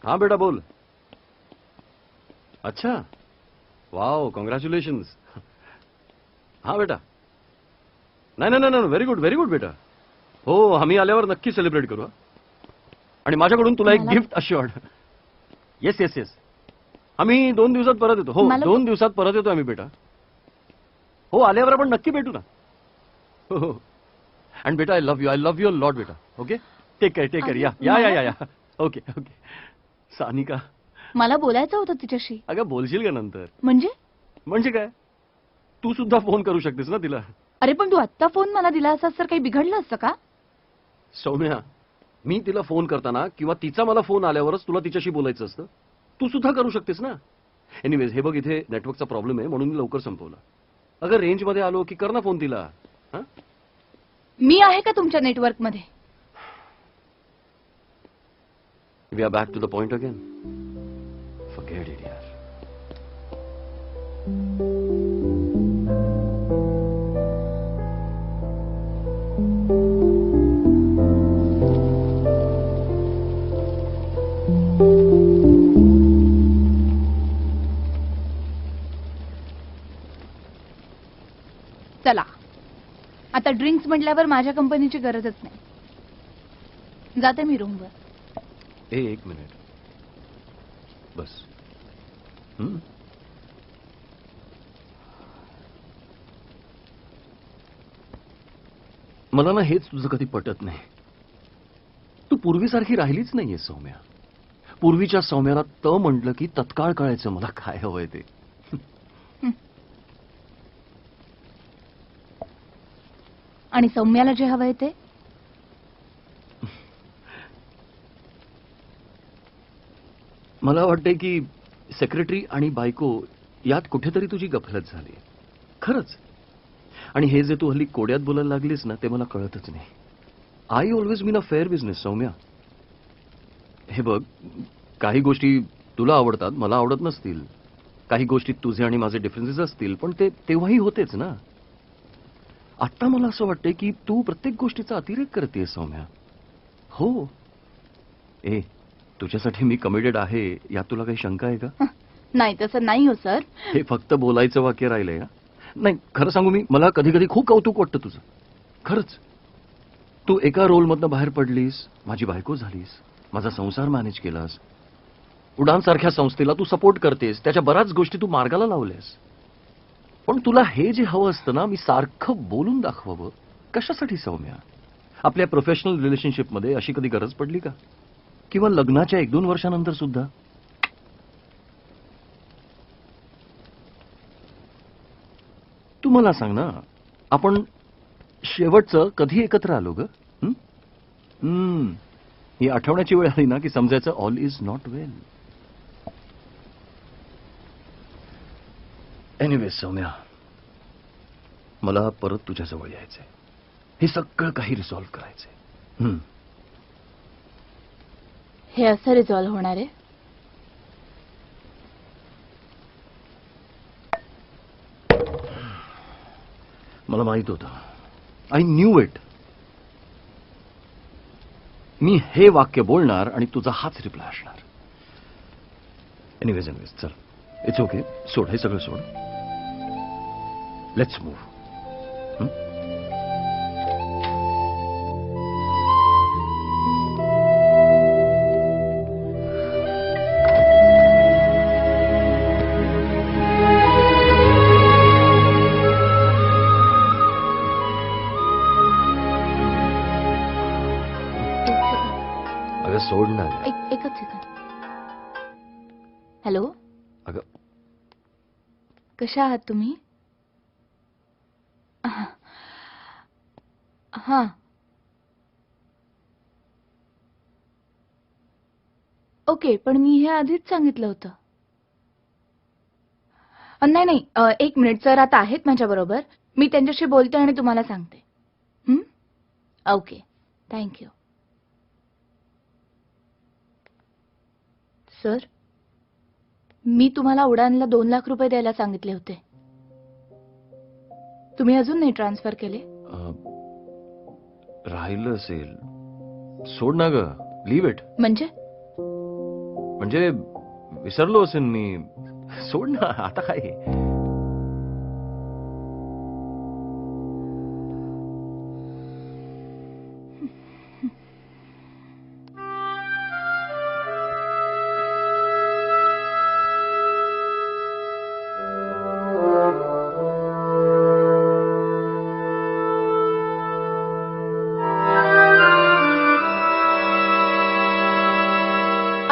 Speaker 2: हाँ बेटा बोल. अच्छा, वाओ, कॉंग्रॅच्युलेशन्स. हा बेटा. नाही नाही नाही, व्हेरी गुड बेटा. हो, आम्ही आल्यावर नक्की सेलिब्रेट करू. आणि माझ्याकडून तुला एक gift assured. Yes yes yes, आम्ही 2 दिवसात परत येतो. हो, 2 दिवसात परत येतो आम्ही बेटा. हो, आल्यावर आपण नक्की भेटू ना. हो. अँड बेटा, आय लव्ह यू लॉट बेटा. Okay, take care. या. ओके. सानिका,
Speaker 4: मला बोलायचं होतं तिच्याशी.
Speaker 2: अगं बोलशील का नंतर?
Speaker 4: म्हणजे
Speaker 2: काय, तू सुद्धा फोन करू शकतेस ना तिला.
Speaker 4: अरे पण तू आत्ता फोन मला दिला असतास तर काही बिघडलं असतं का?
Speaker 2: सौम्या, मी तिला फोन करताना किंवा तिचा मला फोन आल्यावरच तुला तिच्याशी बोलायचं असतं. तू सुद्धा करू शकतेस ना. एनिवेज, हे बघ, इथे नेटवर्कचा प्रॉब्लेम आहे म्हणून मी लवकर संपवला. अगं रेंज मध्ये आलो की कर ना फोन तिला. हा,
Speaker 4: मी आहे का तुमच्या नेटवर्क मध्ये?
Speaker 2: We are back to the point again. Forget it यार.
Speaker 4: चला, आता ड्रिंक्स म्हटल्यावर माझ्या कंपनीची गरजच नाही. जाते मी रूमवर.
Speaker 2: एक मिनिट बस. मला ना हेच तुझं कधी पटत नाही. तू पूर्वीसारखी राहिलीच नाहीये सौम्या. पूर्वीच्या सौम्याला म्हटलं की तत्काळ कळायचं मला काय हवंय ते.
Speaker 4: आणि सौम्याला जे हवंय ते?
Speaker 2: मला वाटतंय की सेक्रेटरी आणि बायको यात कुठेतरी तुझी गफलत झाली खरंच. आणि हे जे तू हल्ली कोड्यात बोलायला लागलीस ना, ते मला कळतच नाही. I always mean a fair business Saumya. हे बघ, काही गोष्टी तुला आवडतात, मला आवडत नसतील. काही गोष्टी तुझे आणि माझे डिफरन्सेस असतील, पण ते तेव्हाही होतेच ना. आता मला असं वाटतंय की तू प्रत्येक गोष्टीचा अतिरेक करतेय सौम्या. हो, तुझ्यासाठी मी कमिटेड आहे यात तुला काही शंका आहे का?
Speaker 4: नाही, तसं नाही हो सर.
Speaker 2: हे फक्त बोलायचं वाक्य राहिलंय का? नाही, खरं सांगू, मला कधी कधी खूप कौतुक वाटतं तुझं. खरंच, तू एका रोलमधनं बाहेर पडलीस, माझी बायको झालीस, माझा संसार मॅनेज केलास, उडान सारख्या संस्थेला तू सपोर्ट करतेस, त्याच्या बऱ्याच गोष्टी तू मार्गाला लावल्यास. पण तुला हे जे हवं असतं ना, मी सारखं बोलून दाखवावं. कशासाठी सौम्या? आपल्या प्रोफेशनल रिलेशनशिपमध्ये अशी कधी गरज पडली का? किंवा लग्नाच्या 1-2 वर्षानंतर सुद्धा? मला सांग ना, आपण शेवटचं कधी एकत्र आलो ग? हं? ही आठवण्याची वेळ आली ना की समजायचं all is not well. Anyway Saumya, मला परत तुझ्या जवळ यायचंय. हे सगळं काही रिसॉल्व्ह करायचंय.
Speaker 4: हे असं रिझॉल्व्ह होणार आहे?
Speaker 2: मला माहित होतं. I knew it. मी हे वाक्य बोलणार आणि तुझा हाच रिप्लाय असणार. एनिवेज चल, इट्स ओके. सोड, हे सगळं सोड. Let's move. अगं सोड ना.
Speaker 4: एकच सेकंद. हॅलो,
Speaker 2: अगं
Speaker 4: कशा आहात तुम्ही? हां. ओके, पण मी हे आधीच सांगितलं होतं. नाही नाही, एक मिनिट. सर आता आहेत माझ्याबरोबर. मी त्यांच्याशी बोलते आणि तुम्हाला सांगते. Okay, thank you. सर, मी तुम्हाला उडानला 2 लाख रुपये द्यायला सांगितले होते. तुम्ही अजून नाही ट्रान्सफर केले?
Speaker 2: राहिलं असेल. सोड ना ग. Leave it.
Speaker 4: म्हणजे
Speaker 2: म्हणजे विसरलो असेल मी. सोड ना, आता काय हे?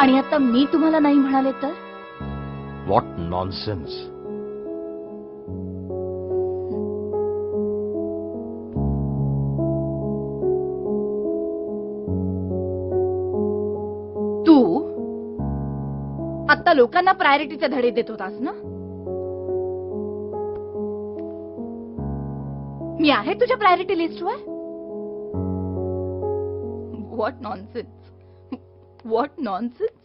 Speaker 4: आणि आता मी तुम्हाला नाही म्हणाले तर?
Speaker 2: What nonsense.
Speaker 4: तू आता लोकांना प्रायोरिटीचे धडे देत होतास ना? मी आहे तुझ्या प्रायोरिटी लिस्टवर? What nonsense. What nonsense.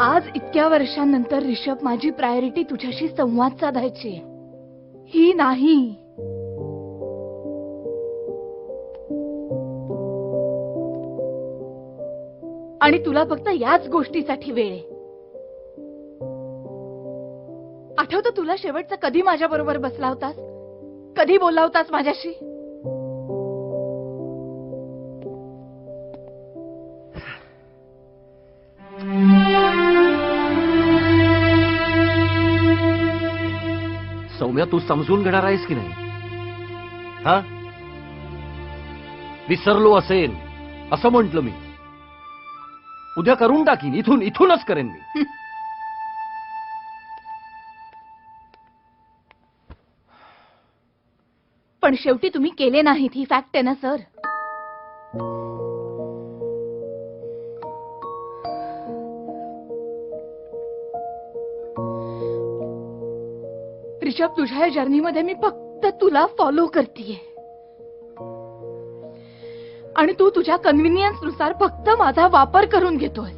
Speaker 4: आज इतक्या वर्षांनंतर ऋषभ, माझी प्रायोरिटी तुझ्याशी संवाद साधायची आहे, ही नाही. आणि तुला फक्त याच गोष्टीसाठी वेळ आहे. आठवतं तुला शेवटचा कधी माझ्या बरोबर बसला होतास? कधी बोलला होतास माझ्याशी?
Speaker 2: सौम्या, तू समजून घेणार आहेस की नाही? हा, विसरलो असेल असं म्हंटल मी. उद्या करून टाकीन. इथूनच करेन मी.
Speaker 4: पण शेवटी तुम्ही केले नाहीत, ही फॅक्ट आहे ना सर. ऋषभ, तुझ्या या जर्नीमध्ये मी फक्त तुला फॉलो करतेय आणि तू तुझ्या कन्व्हिनियन्स नुसार फक्त माझा वापर करून घेतोय.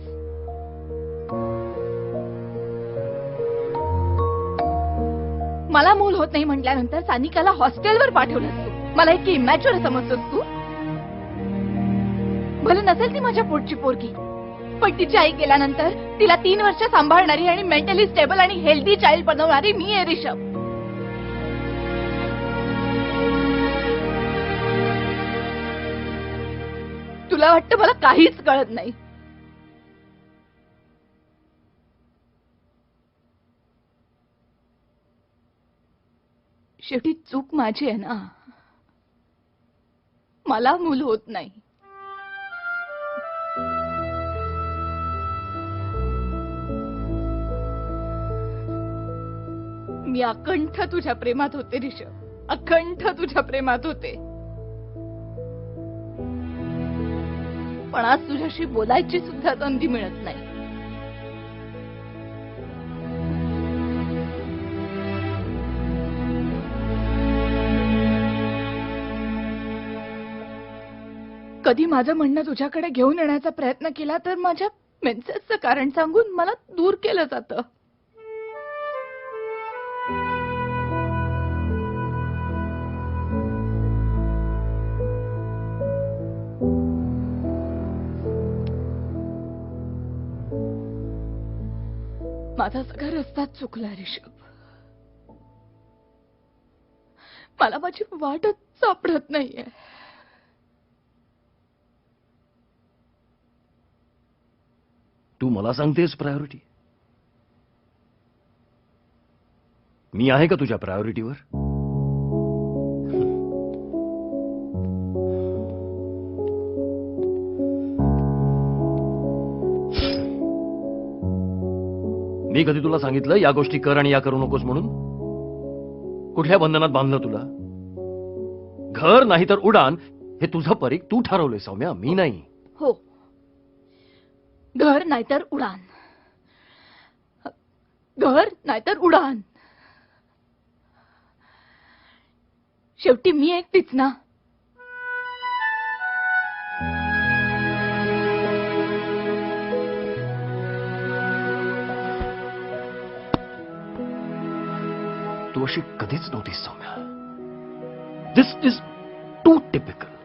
Speaker 4: मला मूल होत नाही म्हटल्यानंतर सानिकाला हॉस्टेलवर पाठवलंस तू. मला इतकी इमॅच्युअर समजतोस तू? भले नसेल ती माझ्या पोटची पोरगी, पण तिची आई गेल्यानंतर तिला 3 वर्ष सांभाळणारी आणि मेंटली स्टेबल आणि हेल्दी चाइल्ड बनवणारी मी आहे ऋषभ. तुला वाटतं मला काहीच कळत नाही? शेवटी चूक माझी आहे ना. मला मूल होत नाही. मी अकंठ तुझ्या प्रेमात होते ऋषभ, अकंठ तुझ्या प्रेमात होते. पण आज तुझ्याशी बोलायची सुद्धा संधी मिळत नाही. कधी माझं म्हणणं तुझ्याकडे घेऊन येण्याचा प्रयत्न केला तर माझ्या मेन्सेसचं कारण सांगून मला दूर केलं जातं. माझा सगळा रस्ताच चुकला ऋषभ. मला माझी वाटच सापडत नाहीये.
Speaker 2: तू मला सांगतेस प्रायोरिटी? मी आहे का तुझ्या प्रायोरिटीवर? मी कधी तुला सांगितलं या गोष्टी कर आणि या करू नकोस म्हणून? कुठल्या बंधनात बांधलं तुला? घर नाही तर उडान हे तुझं परीख तू ठरवलंय सौम्या, मी नाही.
Speaker 4: हो, घर नाहीतर उडान, घर नाहीतर उडान. शेवटी मी एकटीच ना.
Speaker 2: तू अशी कधीच नव्हतीस Soumya. This is too typical.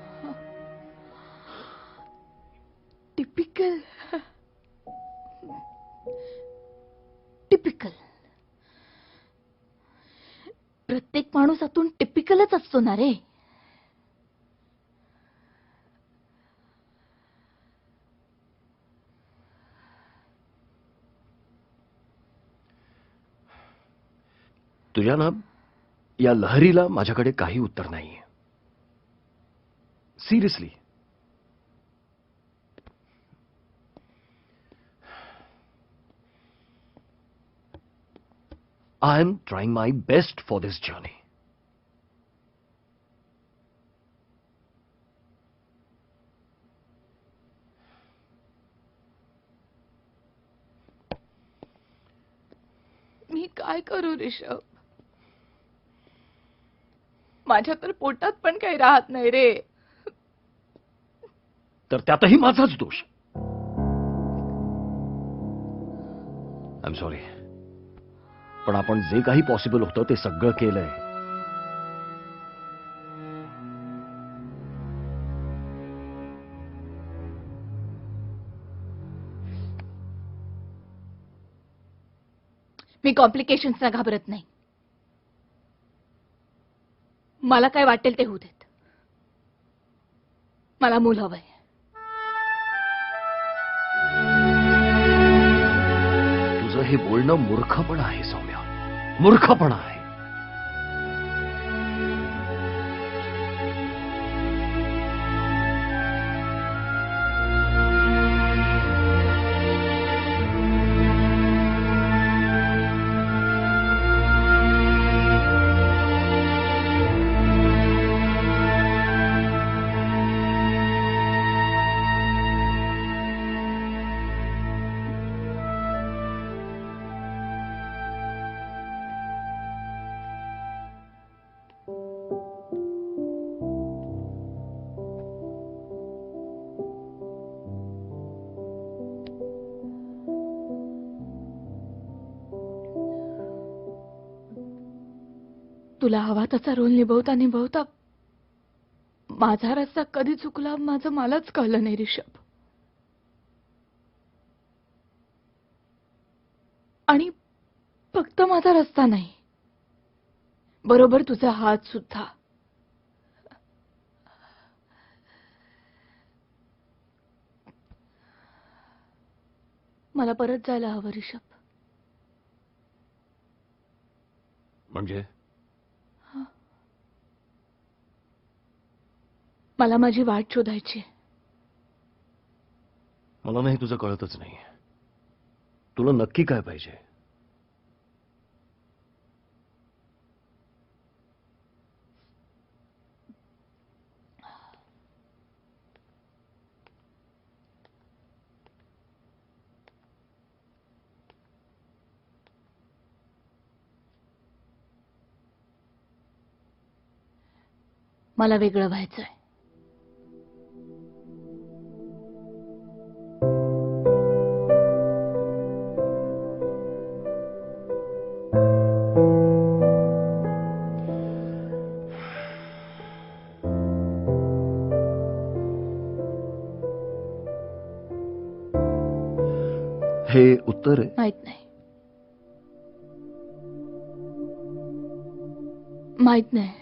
Speaker 4: Typical, typical. प्रत्येक माणूस आतून टिपिकलच असतो ना रे.
Speaker 2: तुझ्या ना या लहरीला माझ्याकडे काही उत्तर नाहीये. Seriously. I am trying my best for this journey.
Speaker 4: मी काय करू ऋषभ? माझ्या तर पोटात पण काही राहत नाही रे.
Speaker 2: तर त्यातही माझाच दोष. I am sorry. पण आपण जे काही पॉसिबल होतं ते सगळं केलंय.
Speaker 4: मी कॉम्प्लिकेशन्सना घाबरत नाही. मला काय वाटेल ते होऊ देत. मला मूल हवंय.
Speaker 2: तुझं हे बोलणं मूर्खपणा आहे सौम्या, मूर्खपणा आहे.
Speaker 4: तुला हवा तसा रोल निभवता निभवता माझा रस्ता कधी चुकला माझं मलाच कळलं नाही ऋषभ. आणि फक्त माझा रस्ता नाही, बरोबर तुझा हात सुद्धा. मला परत जायला हवं ऋषभ.
Speaker 2: म्हणजे
Speaker 4: मला माझी वाट शोधायची.
Speaker 2: मला नाही तुझं कळतच नाही. तुला नक्की काय पाहिजे?
Speaker 4: मला वेगळं व्हायचंय.
Speaker 2: हे उत्तर आहे.
Speaker 4: माहित नाही. माहित नाही.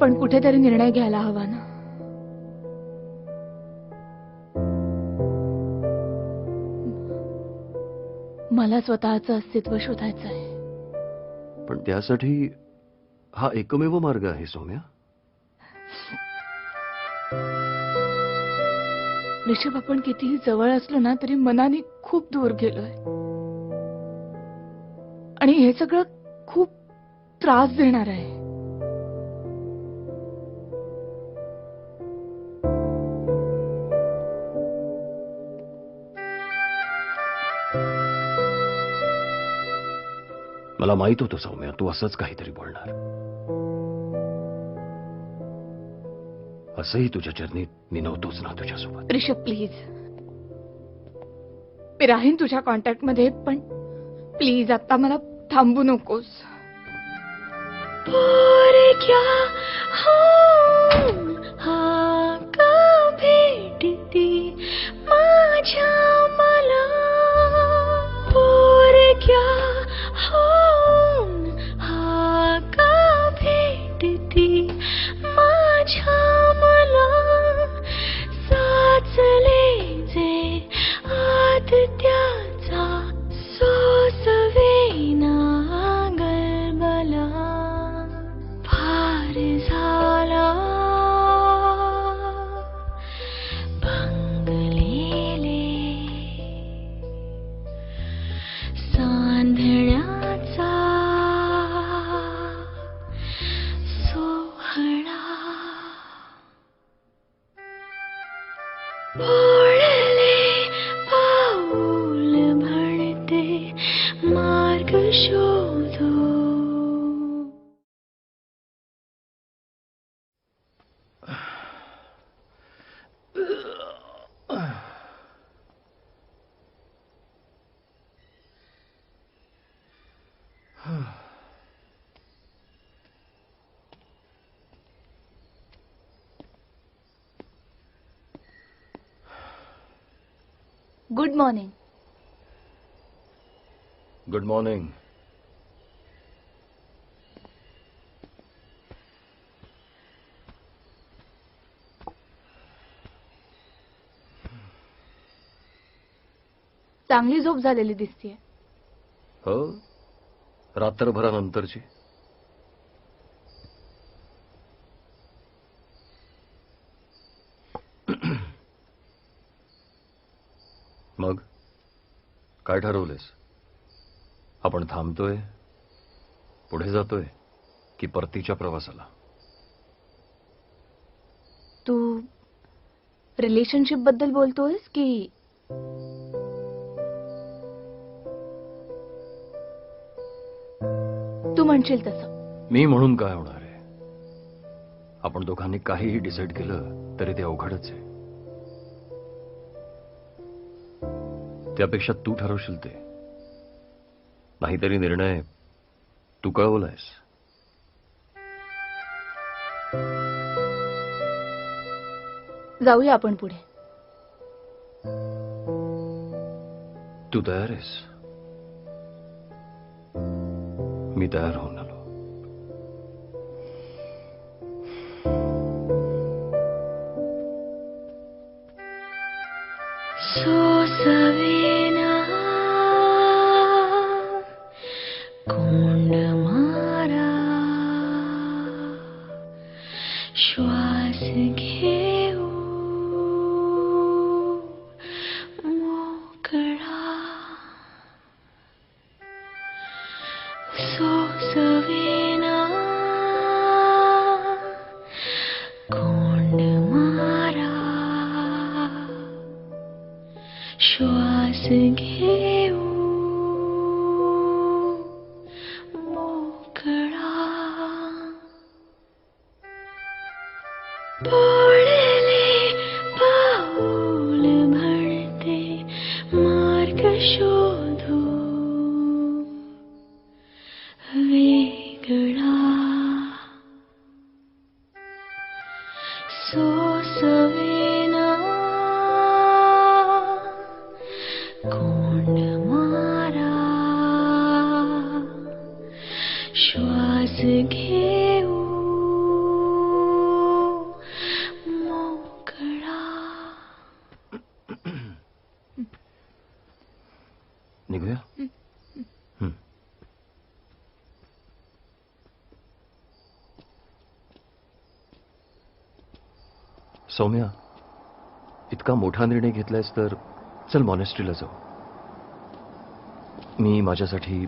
Speaker 4: पण कुठेतरी निर्णय घ्यायला हवा ना. मला स्वतःचं अस्तित्व शोधायचं आहे.
Speaker 2: पण त्यासाठी हा एकमेव मार्ग आहे सौम्या.
Speaker 4: ऋषभ, आपण कितीही जवळ असलो ना तरी मनाने खूप दूर गेलोय. आणि हे सगळं खूप त्रास देणार आहे.
Speaker 2: मला माहित होतं सौम्या, तू असंच काहीतरी बोलणार. असंही तुझ्या चरणी मी नव्हतोच ना तुझ्यासोबत.
Speaker 4: ऋषभ, प्लीज. मी राहीन तुझ्या कॉन्टॅक्ट मध्ये, पण प्लीज आता मला थांबू नकोस. भेटती माझ्या मला पोर क्या हा का भेटती माझ्या मला साचले जे आत त्याचा सोसवेना गलबला फार झाला भंगलेले सांधण्याचा सोहळा बोलले पाऊल म्हणते मार्ग शोधू. Good morning.
Speaker 2: Good morning.
Speaker 4: चांगली झोप झालेली दिसतीये.
Speaker 2: हो, रात्रभरानंतरची. मग काय ठरवलेस? आपण थांबतोय, पुढे जातोय की परतीच्या प्रवासाला?
Speaker 4: तू रिलेशनशिप बद्दल बोलतोयस की तू म्हणशील तसं?
Speaker 2: मी म्हणून काय होणार आहे? आपण दोघांनी काहीही डिसाईड केलं तरी ते अवघडच आहे. त्यापेक्षा तू ठरवशील ते. नाहीतरी निर्णय तू कळवलायस.
Speaker 4: जाऊया आपण पुढे.
Speaker 2: तू तयार आहेस? मी तयार होऊन आलो.
Speaker 4: सोसवेना कोंड मार
Speaker 8: कोंड मारा श्वास घेऊ मोकळा.
Speaker 2: निघूया. हं. सौम्या, इतका मोठा निर्णय घेतलायस तर चल मॉनेस्ट्रीला जाऊ. मी माझ्यासाठी,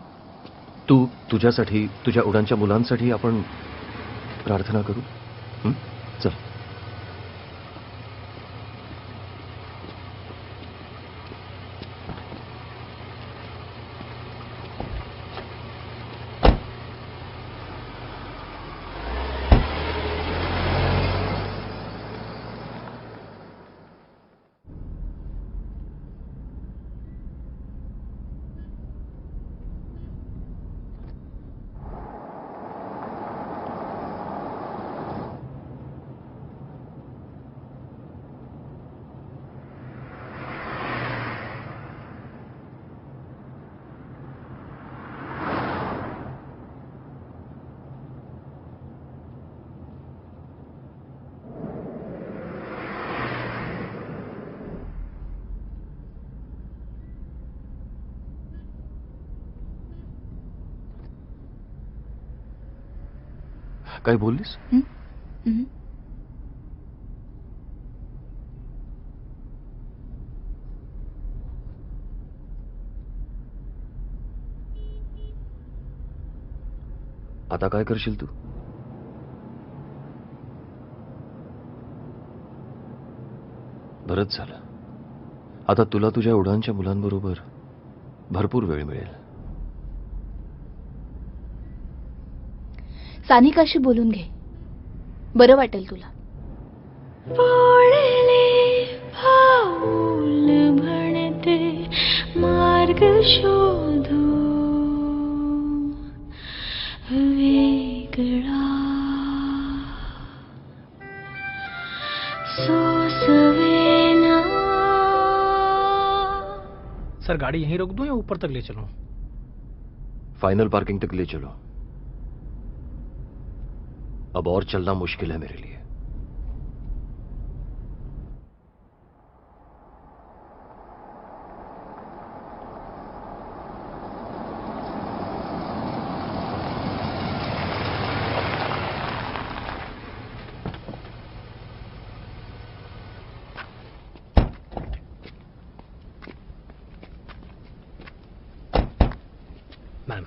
Speaker 2: तू तुझ्यासाठी, तुझ्या उडानच्या मुलांसाठी आपण प्रार्थना करू. हं? चल. काय बोललीस? आता काय करशील तू? बरंच झालं. आता तुला तुझ्या उडानच्या मुलांबरोबर भरपूर वेळ मिळेल.
Speaker 4: सानिकाशी बोलून घे, बरं वाटेल तुला.
Speaker 8: पडले पाऊल म्हणते मार्ग शोधू वेगळा सोसवेना.
Speaker 3: सर गाड़ी यहीं रोक दूं या ऊपर तक ले चलूं?
Speaker 2: फाइनल पार्किंग तक ले चलो. अब और चलना मुश्किल है मेरे लिए.
Speaker 3: मैम,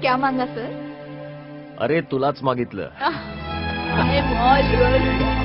Speaker 4: क्या मांगा सर?
Speaker 2: अरे तुलाच मागितलं.
Speaker 4: I am all yours.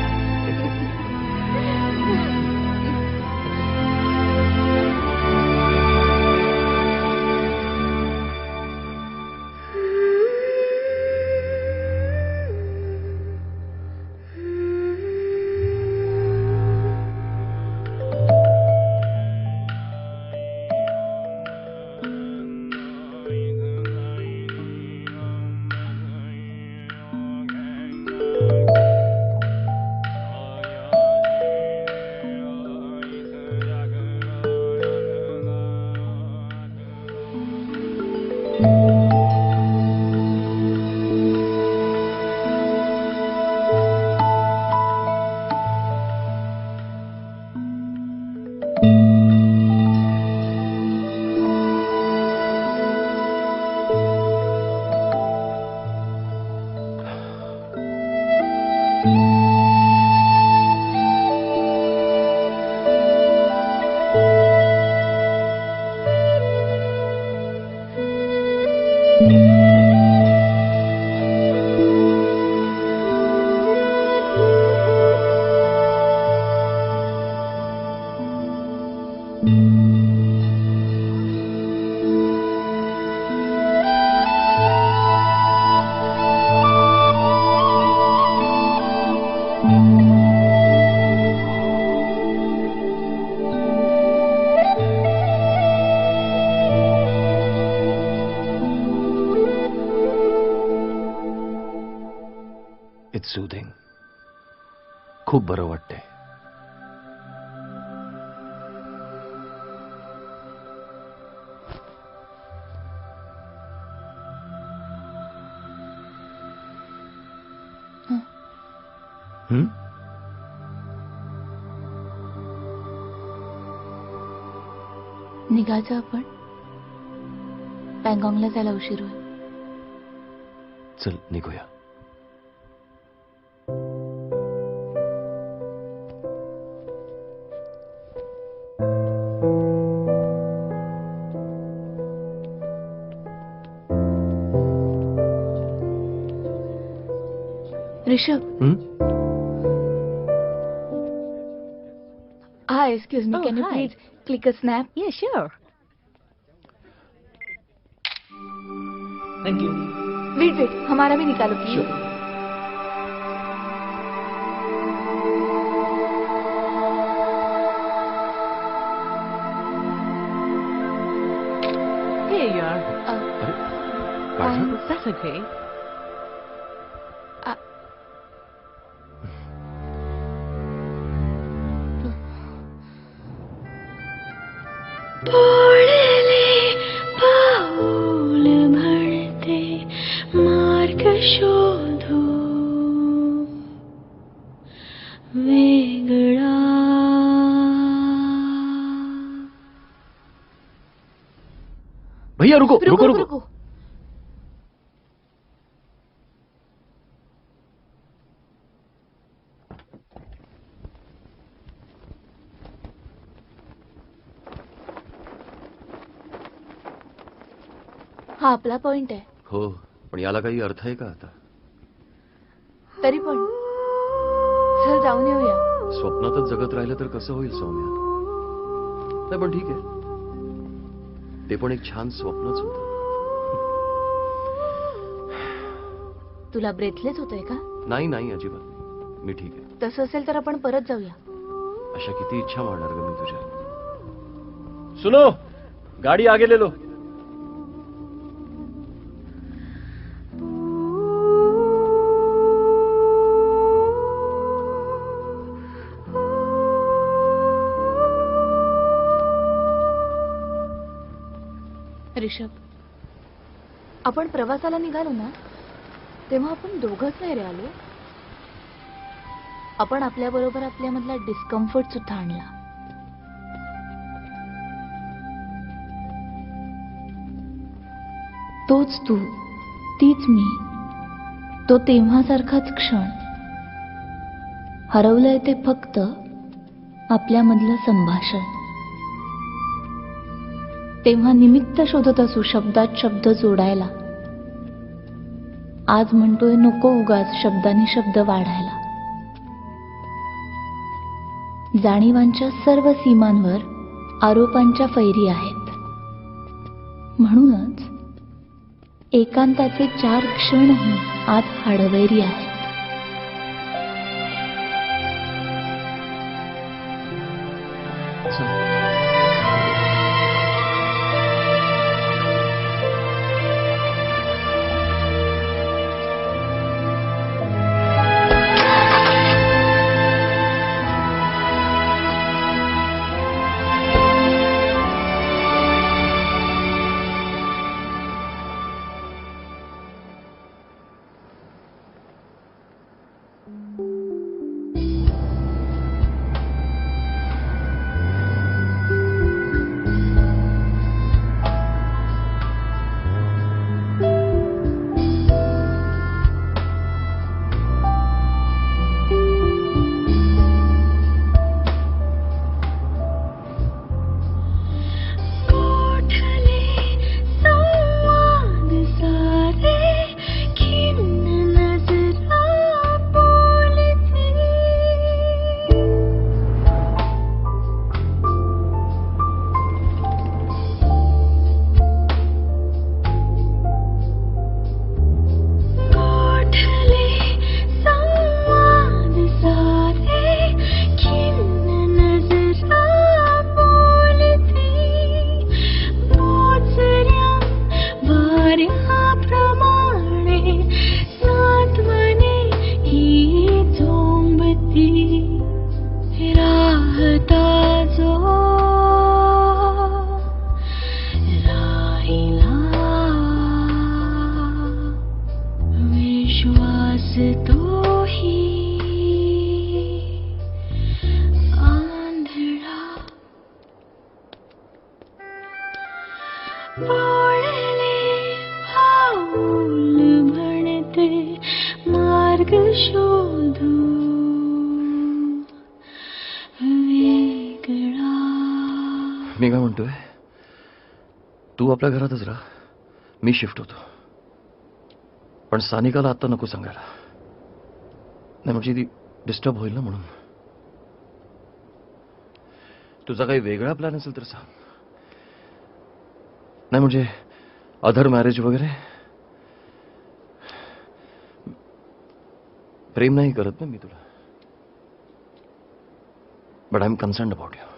Speaker 2: It's soothing. खूप बरं वाटतंय. हं?
Speaker 4: निघायचं आपण. पँगॉंगला जायला उशीर होईल.
Speaker 2: चल निघूया.
Speaker 4: ऋषभ.
Speaker 2: हं?
Speaker 4: Hi, excuse me.
Speaker 5: Oh,
Speaker 4: Can you
Speaker 5: hi.
Speaker 4: please click a snap?
Speaker 5: Yeah, sure.
Speaker 3: Thank you.
Speaker 4: Wait. हमारा भी निकालो please.
Speaker 5: Here you are.
Speaker 2: अरे काढलं?
Speaker 5: That's okay.
Speaker 8: पडले पाऊल भरते मार्ग शोधू वेगळा.
Speaker 2: भैया रुको रुको रुको.
Speaker 4: रुको. हा आपला पॉइंट आहे.
Speaker 2: हो पण याला काही अर्थ आहे का आता?
Speaker 4: तरी पण चल जाऊन येऊया.
Speaker 2: स्वप्नातच जगत राहिलं तर कसं होईल सौम्या? नाही पण ठीक आहे. ते पण एक छान स्वप्नच होतं.
Speaker 4: तुला ब्रेथलेस होतंय का?
Speaker 2: नाही अजिबात. मी ठीक आहे.
Speaker 4: तसं असेल तर आपण परत जाऊया.
Speaker 2: अशा किती इच्छा मारणार ग मी तुझ्या. सुनो गाडी आगे ले लो.
Speaker 4: ऋषभ, आपण प्रवासाला निघालो ना तेव्हा आपण दोघंच नाही रे आलो. आपण आपल्याबरोबर आपल्यामधला डिस्कम्फर्ट सुद्धा आणला. तोच तू, तीच मी, तो तेव्हासारखाच क्षण. हरवलंय ते फक्त आपल्यामधलं संभाषण. तेव्हा निमित्त शोधत असू शब्दात शब्द जोडायला,
Speaker 9: आज म्हणतोय नको उगाच शब्दांनी शब्द वाढायला. जाणीवांच्या सर्व सीमांवर आरोपांच्या फैरी आहेत. म्हणूनच एकांताचे 4 क्षणही आत हाडवैरी आहेत.
Speaker 2: मी काय म्हणतोय, तू आपल्या घरातच राहा, मी शिफ्ट होतो. पण सानिकाला आत्ता नको सांगायला, नाही म्हणजे ती डिस्टर्ब होईल ना. म्हणून तुझा काही वेगळा प्लॅन असेल तर सांग. नाही म्हणजे अदर मॅरेज वगैरे. प्रेम नाही करत ना मी तुला, but I am concerned about you.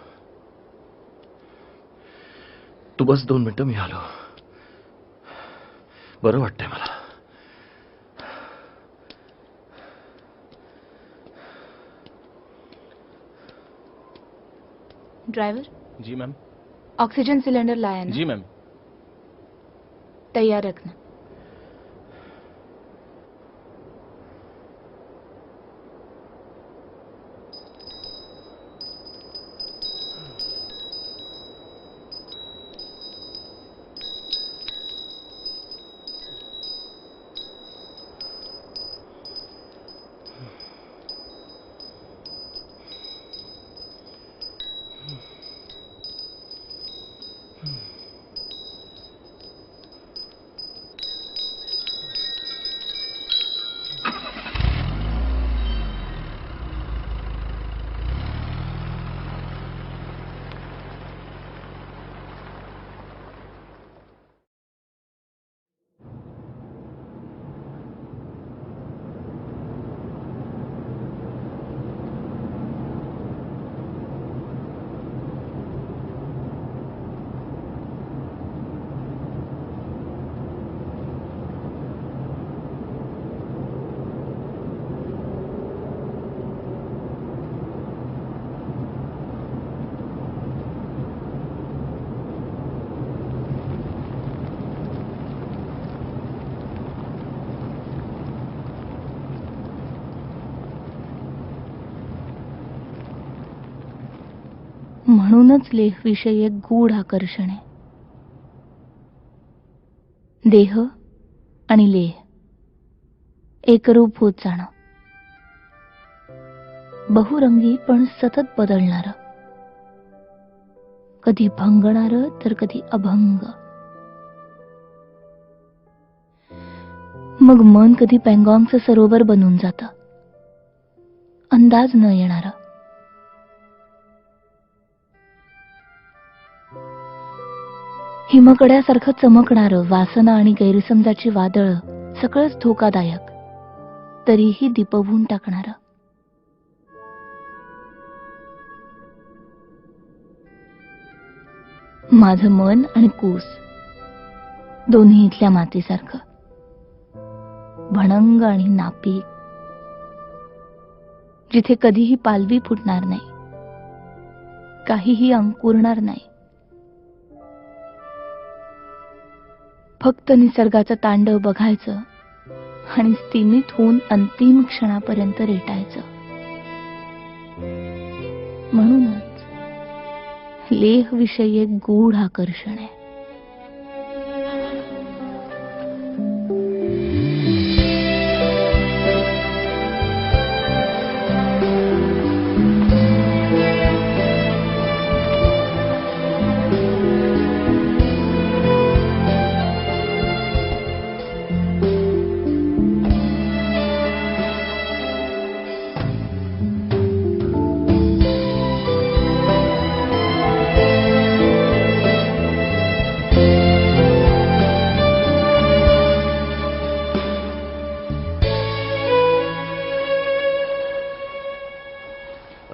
Speaker 2: तू बस 2 मिनिटं, मी आलो. बरं वाटतंय मला.
Speaker 4: ड्राइवर,
Speaker 3: जी मैम.
Speaker 4: ऑक्सीजन सिलेंडर लाया ना?
Speaker 3: जी मैम.
Speaker 4: तैयार रखना. म्हणूनच लेहविषयी एक गूढ आकर्षण आहे. देह आणि लेह एकरूप होत जाणं, बहुरंगी पण सतत बदलणारं, कधी भंगणारं तर कधी अभंग.
Speaker 9: मग मन कधी पँगॉंगचं सरोवर बनून जातं, अंदाज न येणारा. हिमकड्यासारखं चमकणारं वासना आणि गैरसमजाची वादळं, सगळंच धोकादायक, तरीही दिपवून टाकणारं. माझं मन आणि कूस दोन्ही इथल्या मातीसारखं, भणंग आणि नापीक, जिथे कधीही पालवी फुटणार नाही, काहीही अंकुरणार नाही. फक्त निसर्गाचं तांडव बघायचं आणि स्थिमित होऊन अंतिम क्षणापर्यंत रेटायचं. म्हणूनच लेह विषयी एक गूढ आकर्षण आहे.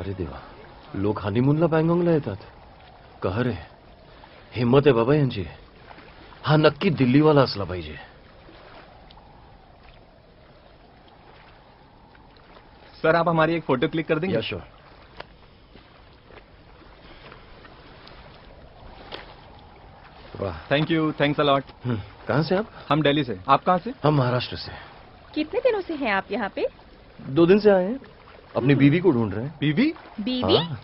Speaker 2: अरे देवा, लोक हनीमूनला पँगॉंगला येतात. कहर आहे, हिम्मत आहे बाबा यांची. हा नक्की दिल्लीवाला असला पाहिजे.
Speaker 10: सर आप हमारी एक फोटो क्लिक कर देंगे?
Speaker 2: या श्योर. वाह,
Speaker 10: thank you, thanks a lot.
Speaker 2: कहाँ से आप?
Speaker 10: हम दिल्ली से, आप कहाँ से?
Speaker 2: हम महाराष्ट्र से.
Speaker 11: कितने दिनों से हैं आप यहाँ पे?
Speaker 2: 2 दिन से आए हैं. अपनी बीवी को ढूंढ रहे हैं.
Speaker 10: बीवी?
Speaker 11: बीवी?
Speaker 2: हाँ.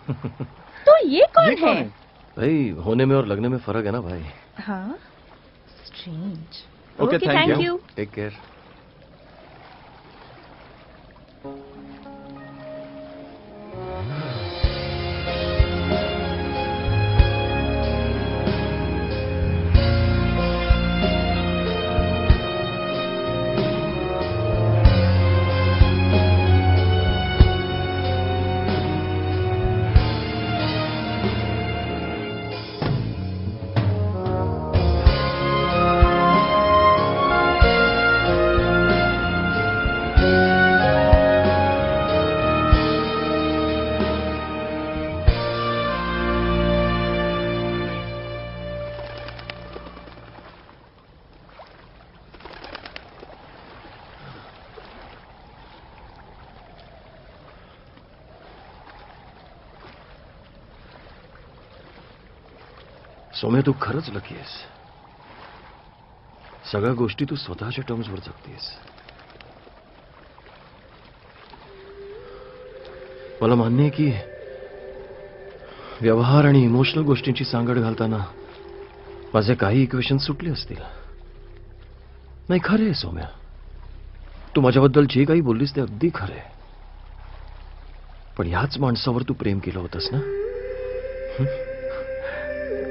Speaker 11: तो ये कौन है?
Speaker 2: भाई, होने में और लगने में फर्क है ना भाई.
Speaker 11: हाँ, strange.
Speaker 10: Okay, thank you.
Speaker 2: Take care. Soumya, तू खरंच लकी आहेस. सगळ्या गोष्टी तू स्वतःच्या टर्म्सवर जगतेस. मला मान्य आहे की व्यवहार आणि इमोशनल गोष्टींची सांगड घालताना माझे काही इक्वेशन सुटले असतील. नाही, खरे आहे सौम्या, तू माझ्याबद्दल जे काही बोललीस ते अगदी खरे आहे. पण ह्याच माणसावर तू प्रेम केलं होतंस ना?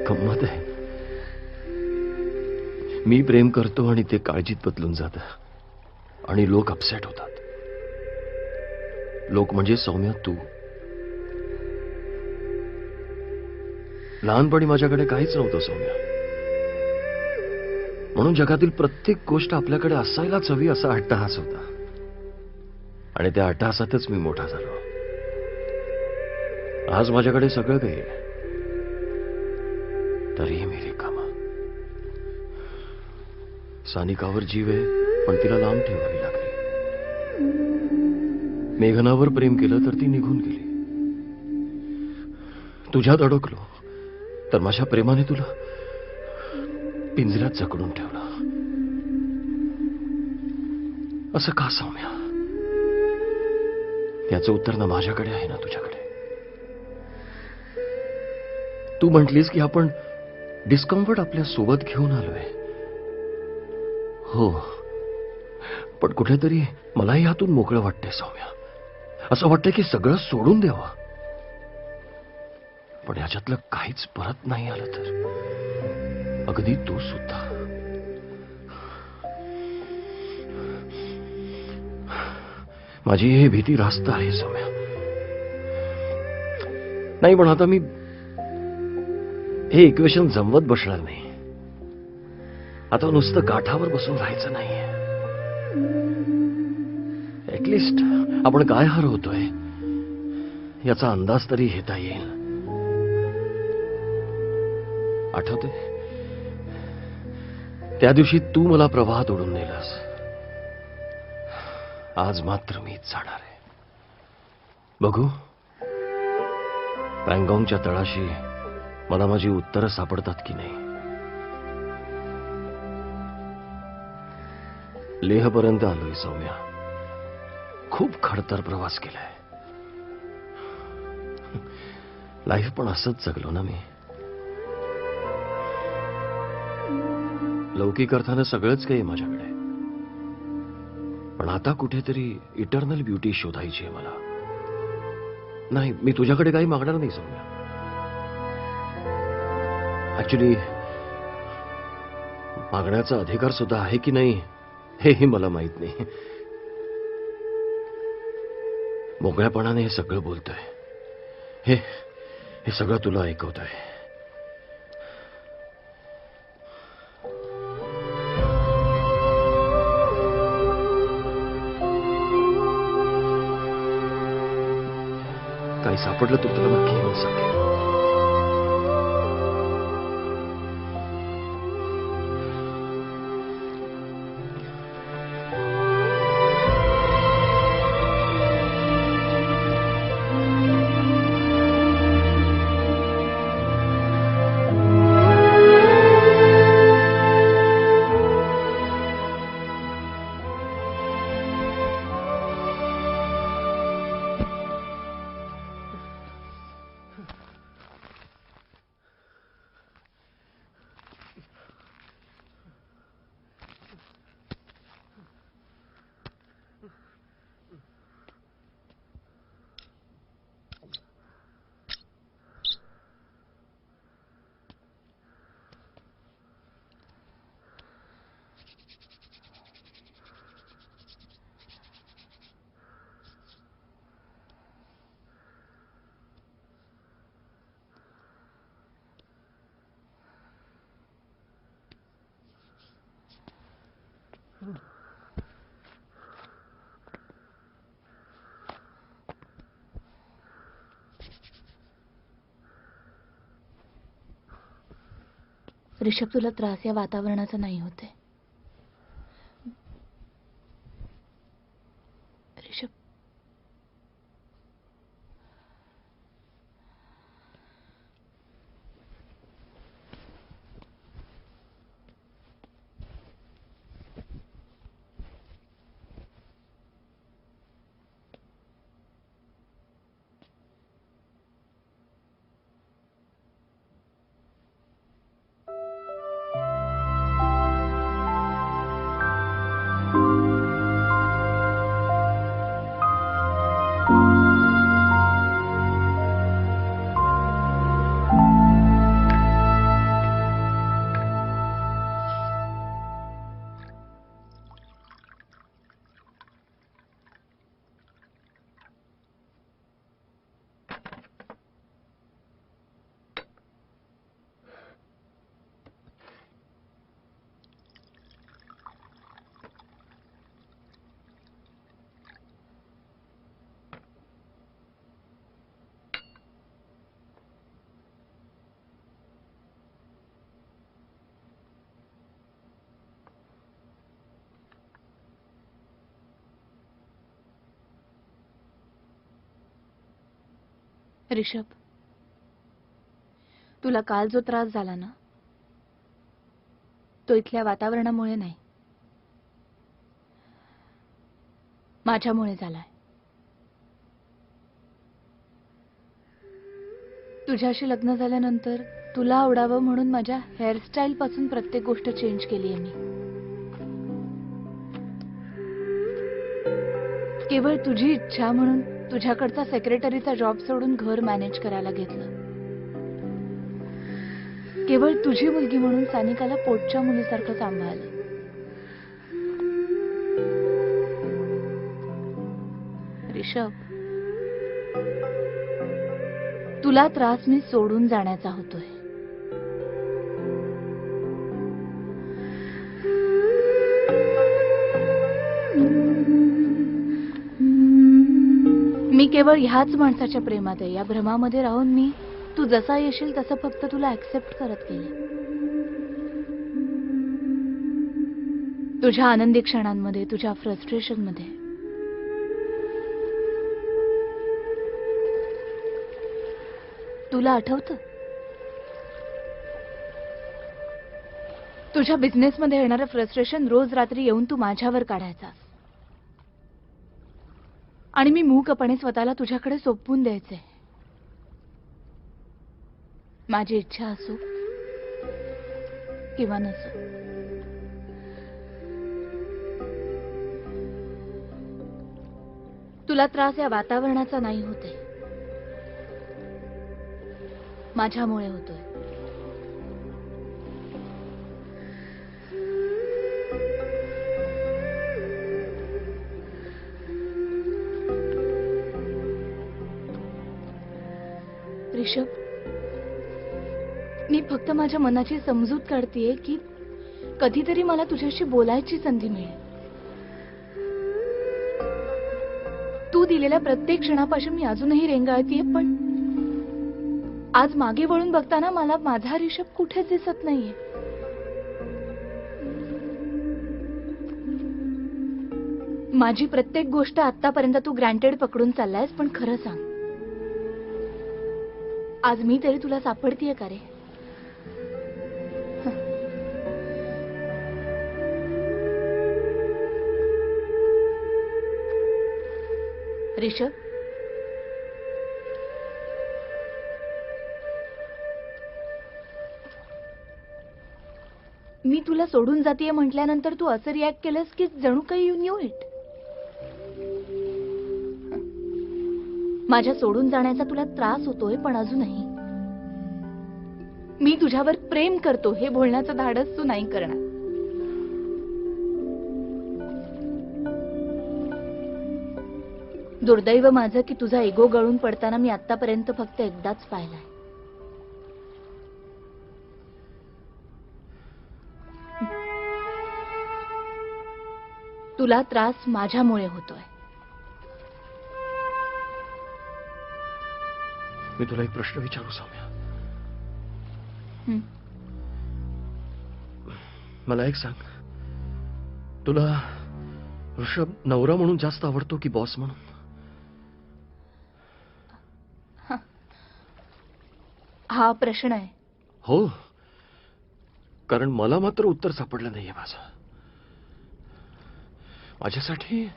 Speaker 2: गंमत आहे. मी प्रेम करतो आणि ते काळजीत बदलून जातं आणि लोक अपसेट होतात. लोक म्हणजे सौम्या तू. लहानपणी माझ्याकडे काहीच नव्हतं सौम्या, म्हणून जगातील प्रत्येक गोष्ट आपल्याकडे असायलाच हवी असा अट्टहास होता. आणि त्या अट्टहासातच मी मोठा झालो. आज माझ्याकडे सगळं काही आहे, तरीही मी रिकामा. सानिकावर जीव आहे, पण तिला लांब ठेवावी लागली. मेघनावर प्रेम केलं तर ती निघून गेली. तुझ्यात अडकलो तर माझ्या प्रेमाने तुला पिंजऱ्यात जकडून ठेवलं. असं का सौम्या? याचं उत्तर ना माझ्याकडे आहे ना तुझ्याकडे. तू म्हटलीस की आपण डिस्कम्फर्ट आपल्या सोबत घेऊन आलोय. हो, पण कुठेतरी मलाही यातून मोकळं वाटतंय सौम्या. असं वाटतंय की सगळं सोडून द्यावं. पण ह्याच्यातलं काहीच परत नाही आलं तर, अगदी तू सुद्धा. माझी ही भीती रास्त आहे सौम्या. नाही पण आता मी हे इक्वेशन जमवत बसणार नाही. आता नुसतं काठावर बसून राहायचं नाहीये. ऍटलिस्ट आपण काय हरवतोय याचा अंदाज तरी घेता येईल. आठवते त्या दिवशी तू मला प्रवाहात ओढून नेलंस. आज मात्र मीच जाणार आहे. बघू पँगॉंगच्या तळाशी मला माझी उत्तरं सापडतात की नाही. लेहपर्यंत आलोय सौम्या. खूप खडतर प्रवास केलाय. लाईफ पण असंच जगलो ना मी. लौकिक अर्थानं सगळंच काही माझ्याकडे, पण आता कुठेतरी इटर्नल ब्युटी शोधायची आहे मला. नाही, मी तुझ्याकडे काही मागणार नाही सौम्या. ऍक्च्युली मागण्याचा अधिकार सुद्धा आहे की नाही हेही मला माहित नाही. मोकळ्यापणाने हे सगळं बोलतोय. हे सगळं तुला ऐकवतोय. काही सापडलं तर तुला नक्की येऊन सांगेन.
Speaker 9: ऋषभ, तुला त्रास या वातावरणाचा नाही होते. ऋषभ, ऋषभ, तुला काल जो त्रास झाला ना, तो इथल्या वातावरणामुळे नाही, माझ्यामुळे झालाय. तुझ्याशी लग्न झाल्यानंतर तुला आवडावं म्हणून माझ्या हेअरस्टाईल पासून प्रत्येक गोष्ट चेंज केली आहे मी. केवळ तुझी इच्छा म्हणून तुझ्याकडचा सेक्रेटरीचा जॉब सोडून घर मॅनेज करायला घेतलं. केवळ तुझी मुलगी म्हणून सानिकाला पोटच्या मुलीसारखं सांभाळलं. ऋषभ, तुला त्रास मी सोडून जाण्याचा होतोय. मी केवळ ह्याच माणसाच्या प्रेमात आहे. या भ्रमामध्ये राहून मी तू जसा येशील तसं फक्त तुला ऍक्सेप्ट करत गेले. तुझ्या आनंदी क्षणांमध्ये, तुझ्या फ्रस्ट्रेशन मध्ये. तुला आठवतं तुझ्या बिझनेसमध्ये येणारं फ्रस्ट्रेशन रोज रात्री येऊन तू माझ्यावर काढायचास आणि मी मूकपणे स्वतःला तुझ्याकडे सोपवून द्यायचे. माझी इच्छा असो किंवा नसो. तुला त्रास या वातावरणाचा नाही होते, माझ्यामुळे होतोय. ऋषभ, मी फक्त माझ्या मनाची समजूत काढतेय की कधीतरी मला तुझ्याशी बोलायची संधी मिळेल. तू दिलेल्या प्रत्येक क्षणापासून मी अजूनही रेंगाळतीये, पण आज मागे वळून बघताना मला माझा ऋषभ कुठेच दिसत नाहीये. माझी प्रत्येक गोष्ट आतापर्यंत तू ग्रँटेड पकडून चाललायस, पण खरं सांग, आज मी तरी तुला सापडतीये का रे? ऋषभ, मी तुला सोडून जातीये म्हटल्यानंतर तू असं रिॲक्ट केलंस की जणू काही यू न्यू इट. माझ्या सोडून जाण्याचा तुला त्रास होतोय, पण अजूनही मी तुझ्यावर प्रेम करतो हे बोलण्याचं धाडस तू नाही करणार. दुर्दैव माझं की तुझा इगो गळून पडताना मी आतापर्यंत फक्त एकदाच पाहिलाय. तुला त्रास माझ्यामुळे होतोय.
Speaker 2: मी तुला एक प्रश्न विचारू सौम्या? मला एक सांग, तुला ऋषभ नवरा म्हणून जास्त आवडतो की बॉस म्हणून?
Speaker 9: हा प्रश्न आहे.
Speaker 2: हो, कारण मला मात्र उत्तर सापडलं नाहीये माझं. माझ्यासाठी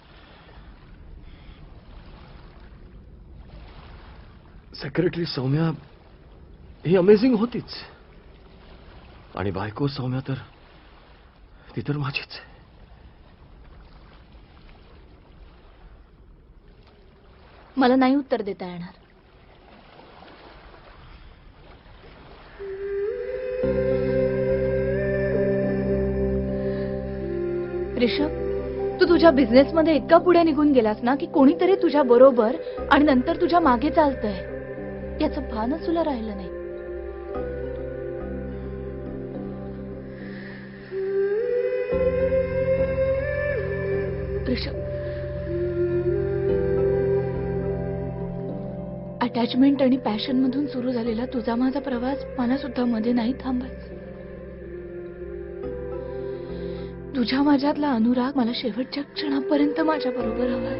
Speaker 2: सेक्रेटरी सौम्या ही अमेझिंग होतीच, आणि बायको सौम्या तर ती तर माझीच आहे.
Speaker 9: मला नाही उत्तर देता येणार. ऋषभ, तू तुझ्या बिझनेसमध्ये इतका पुढे निघून गेलास ना की कोणीतरी तुझ्या बरोबर आणि नंतर तुझ्या मागे चालतंय याचं भानच तुला राहिलं नाही. ऋषभ, अटॅचमेंट आणि पॅशन मधून सुरू झालेला तुझा माझा प्रवास मला सुद्धा मध्ये नाही थांबायचा. तुझ्या माझ्यातला अनुराग मला शेवटच्या क्षणापर्यंत माझ्या बरोबर हवाय.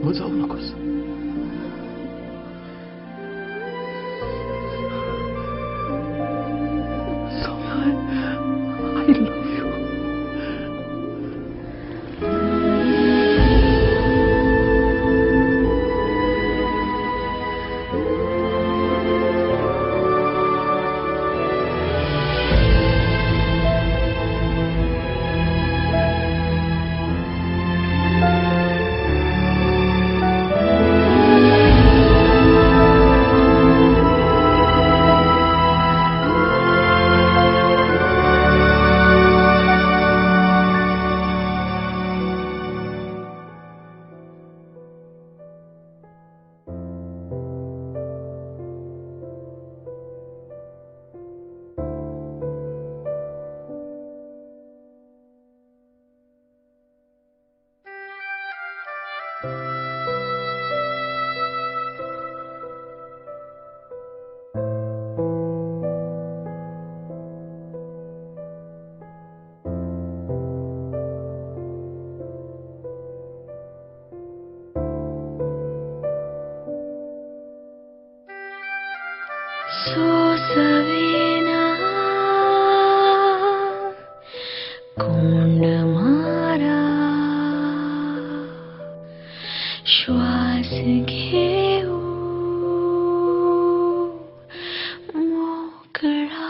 Speaker 2: मग जाऊ नकोस. I love you.
Speaker 8: श्वास घेऊ मोकळा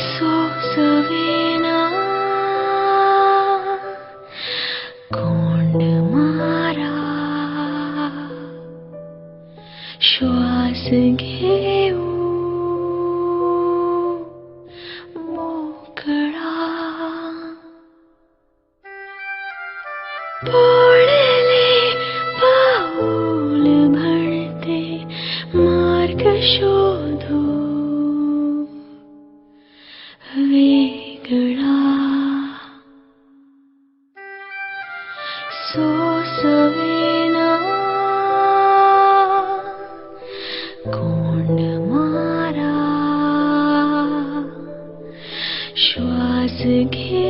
Speaker 8: सोसवेना कोंड मारा श्वास घेऊ मोकळा पडले पाऊल भरते मार्ग शोधू वेगळा सोसवेना कोंड मारा श्वास घे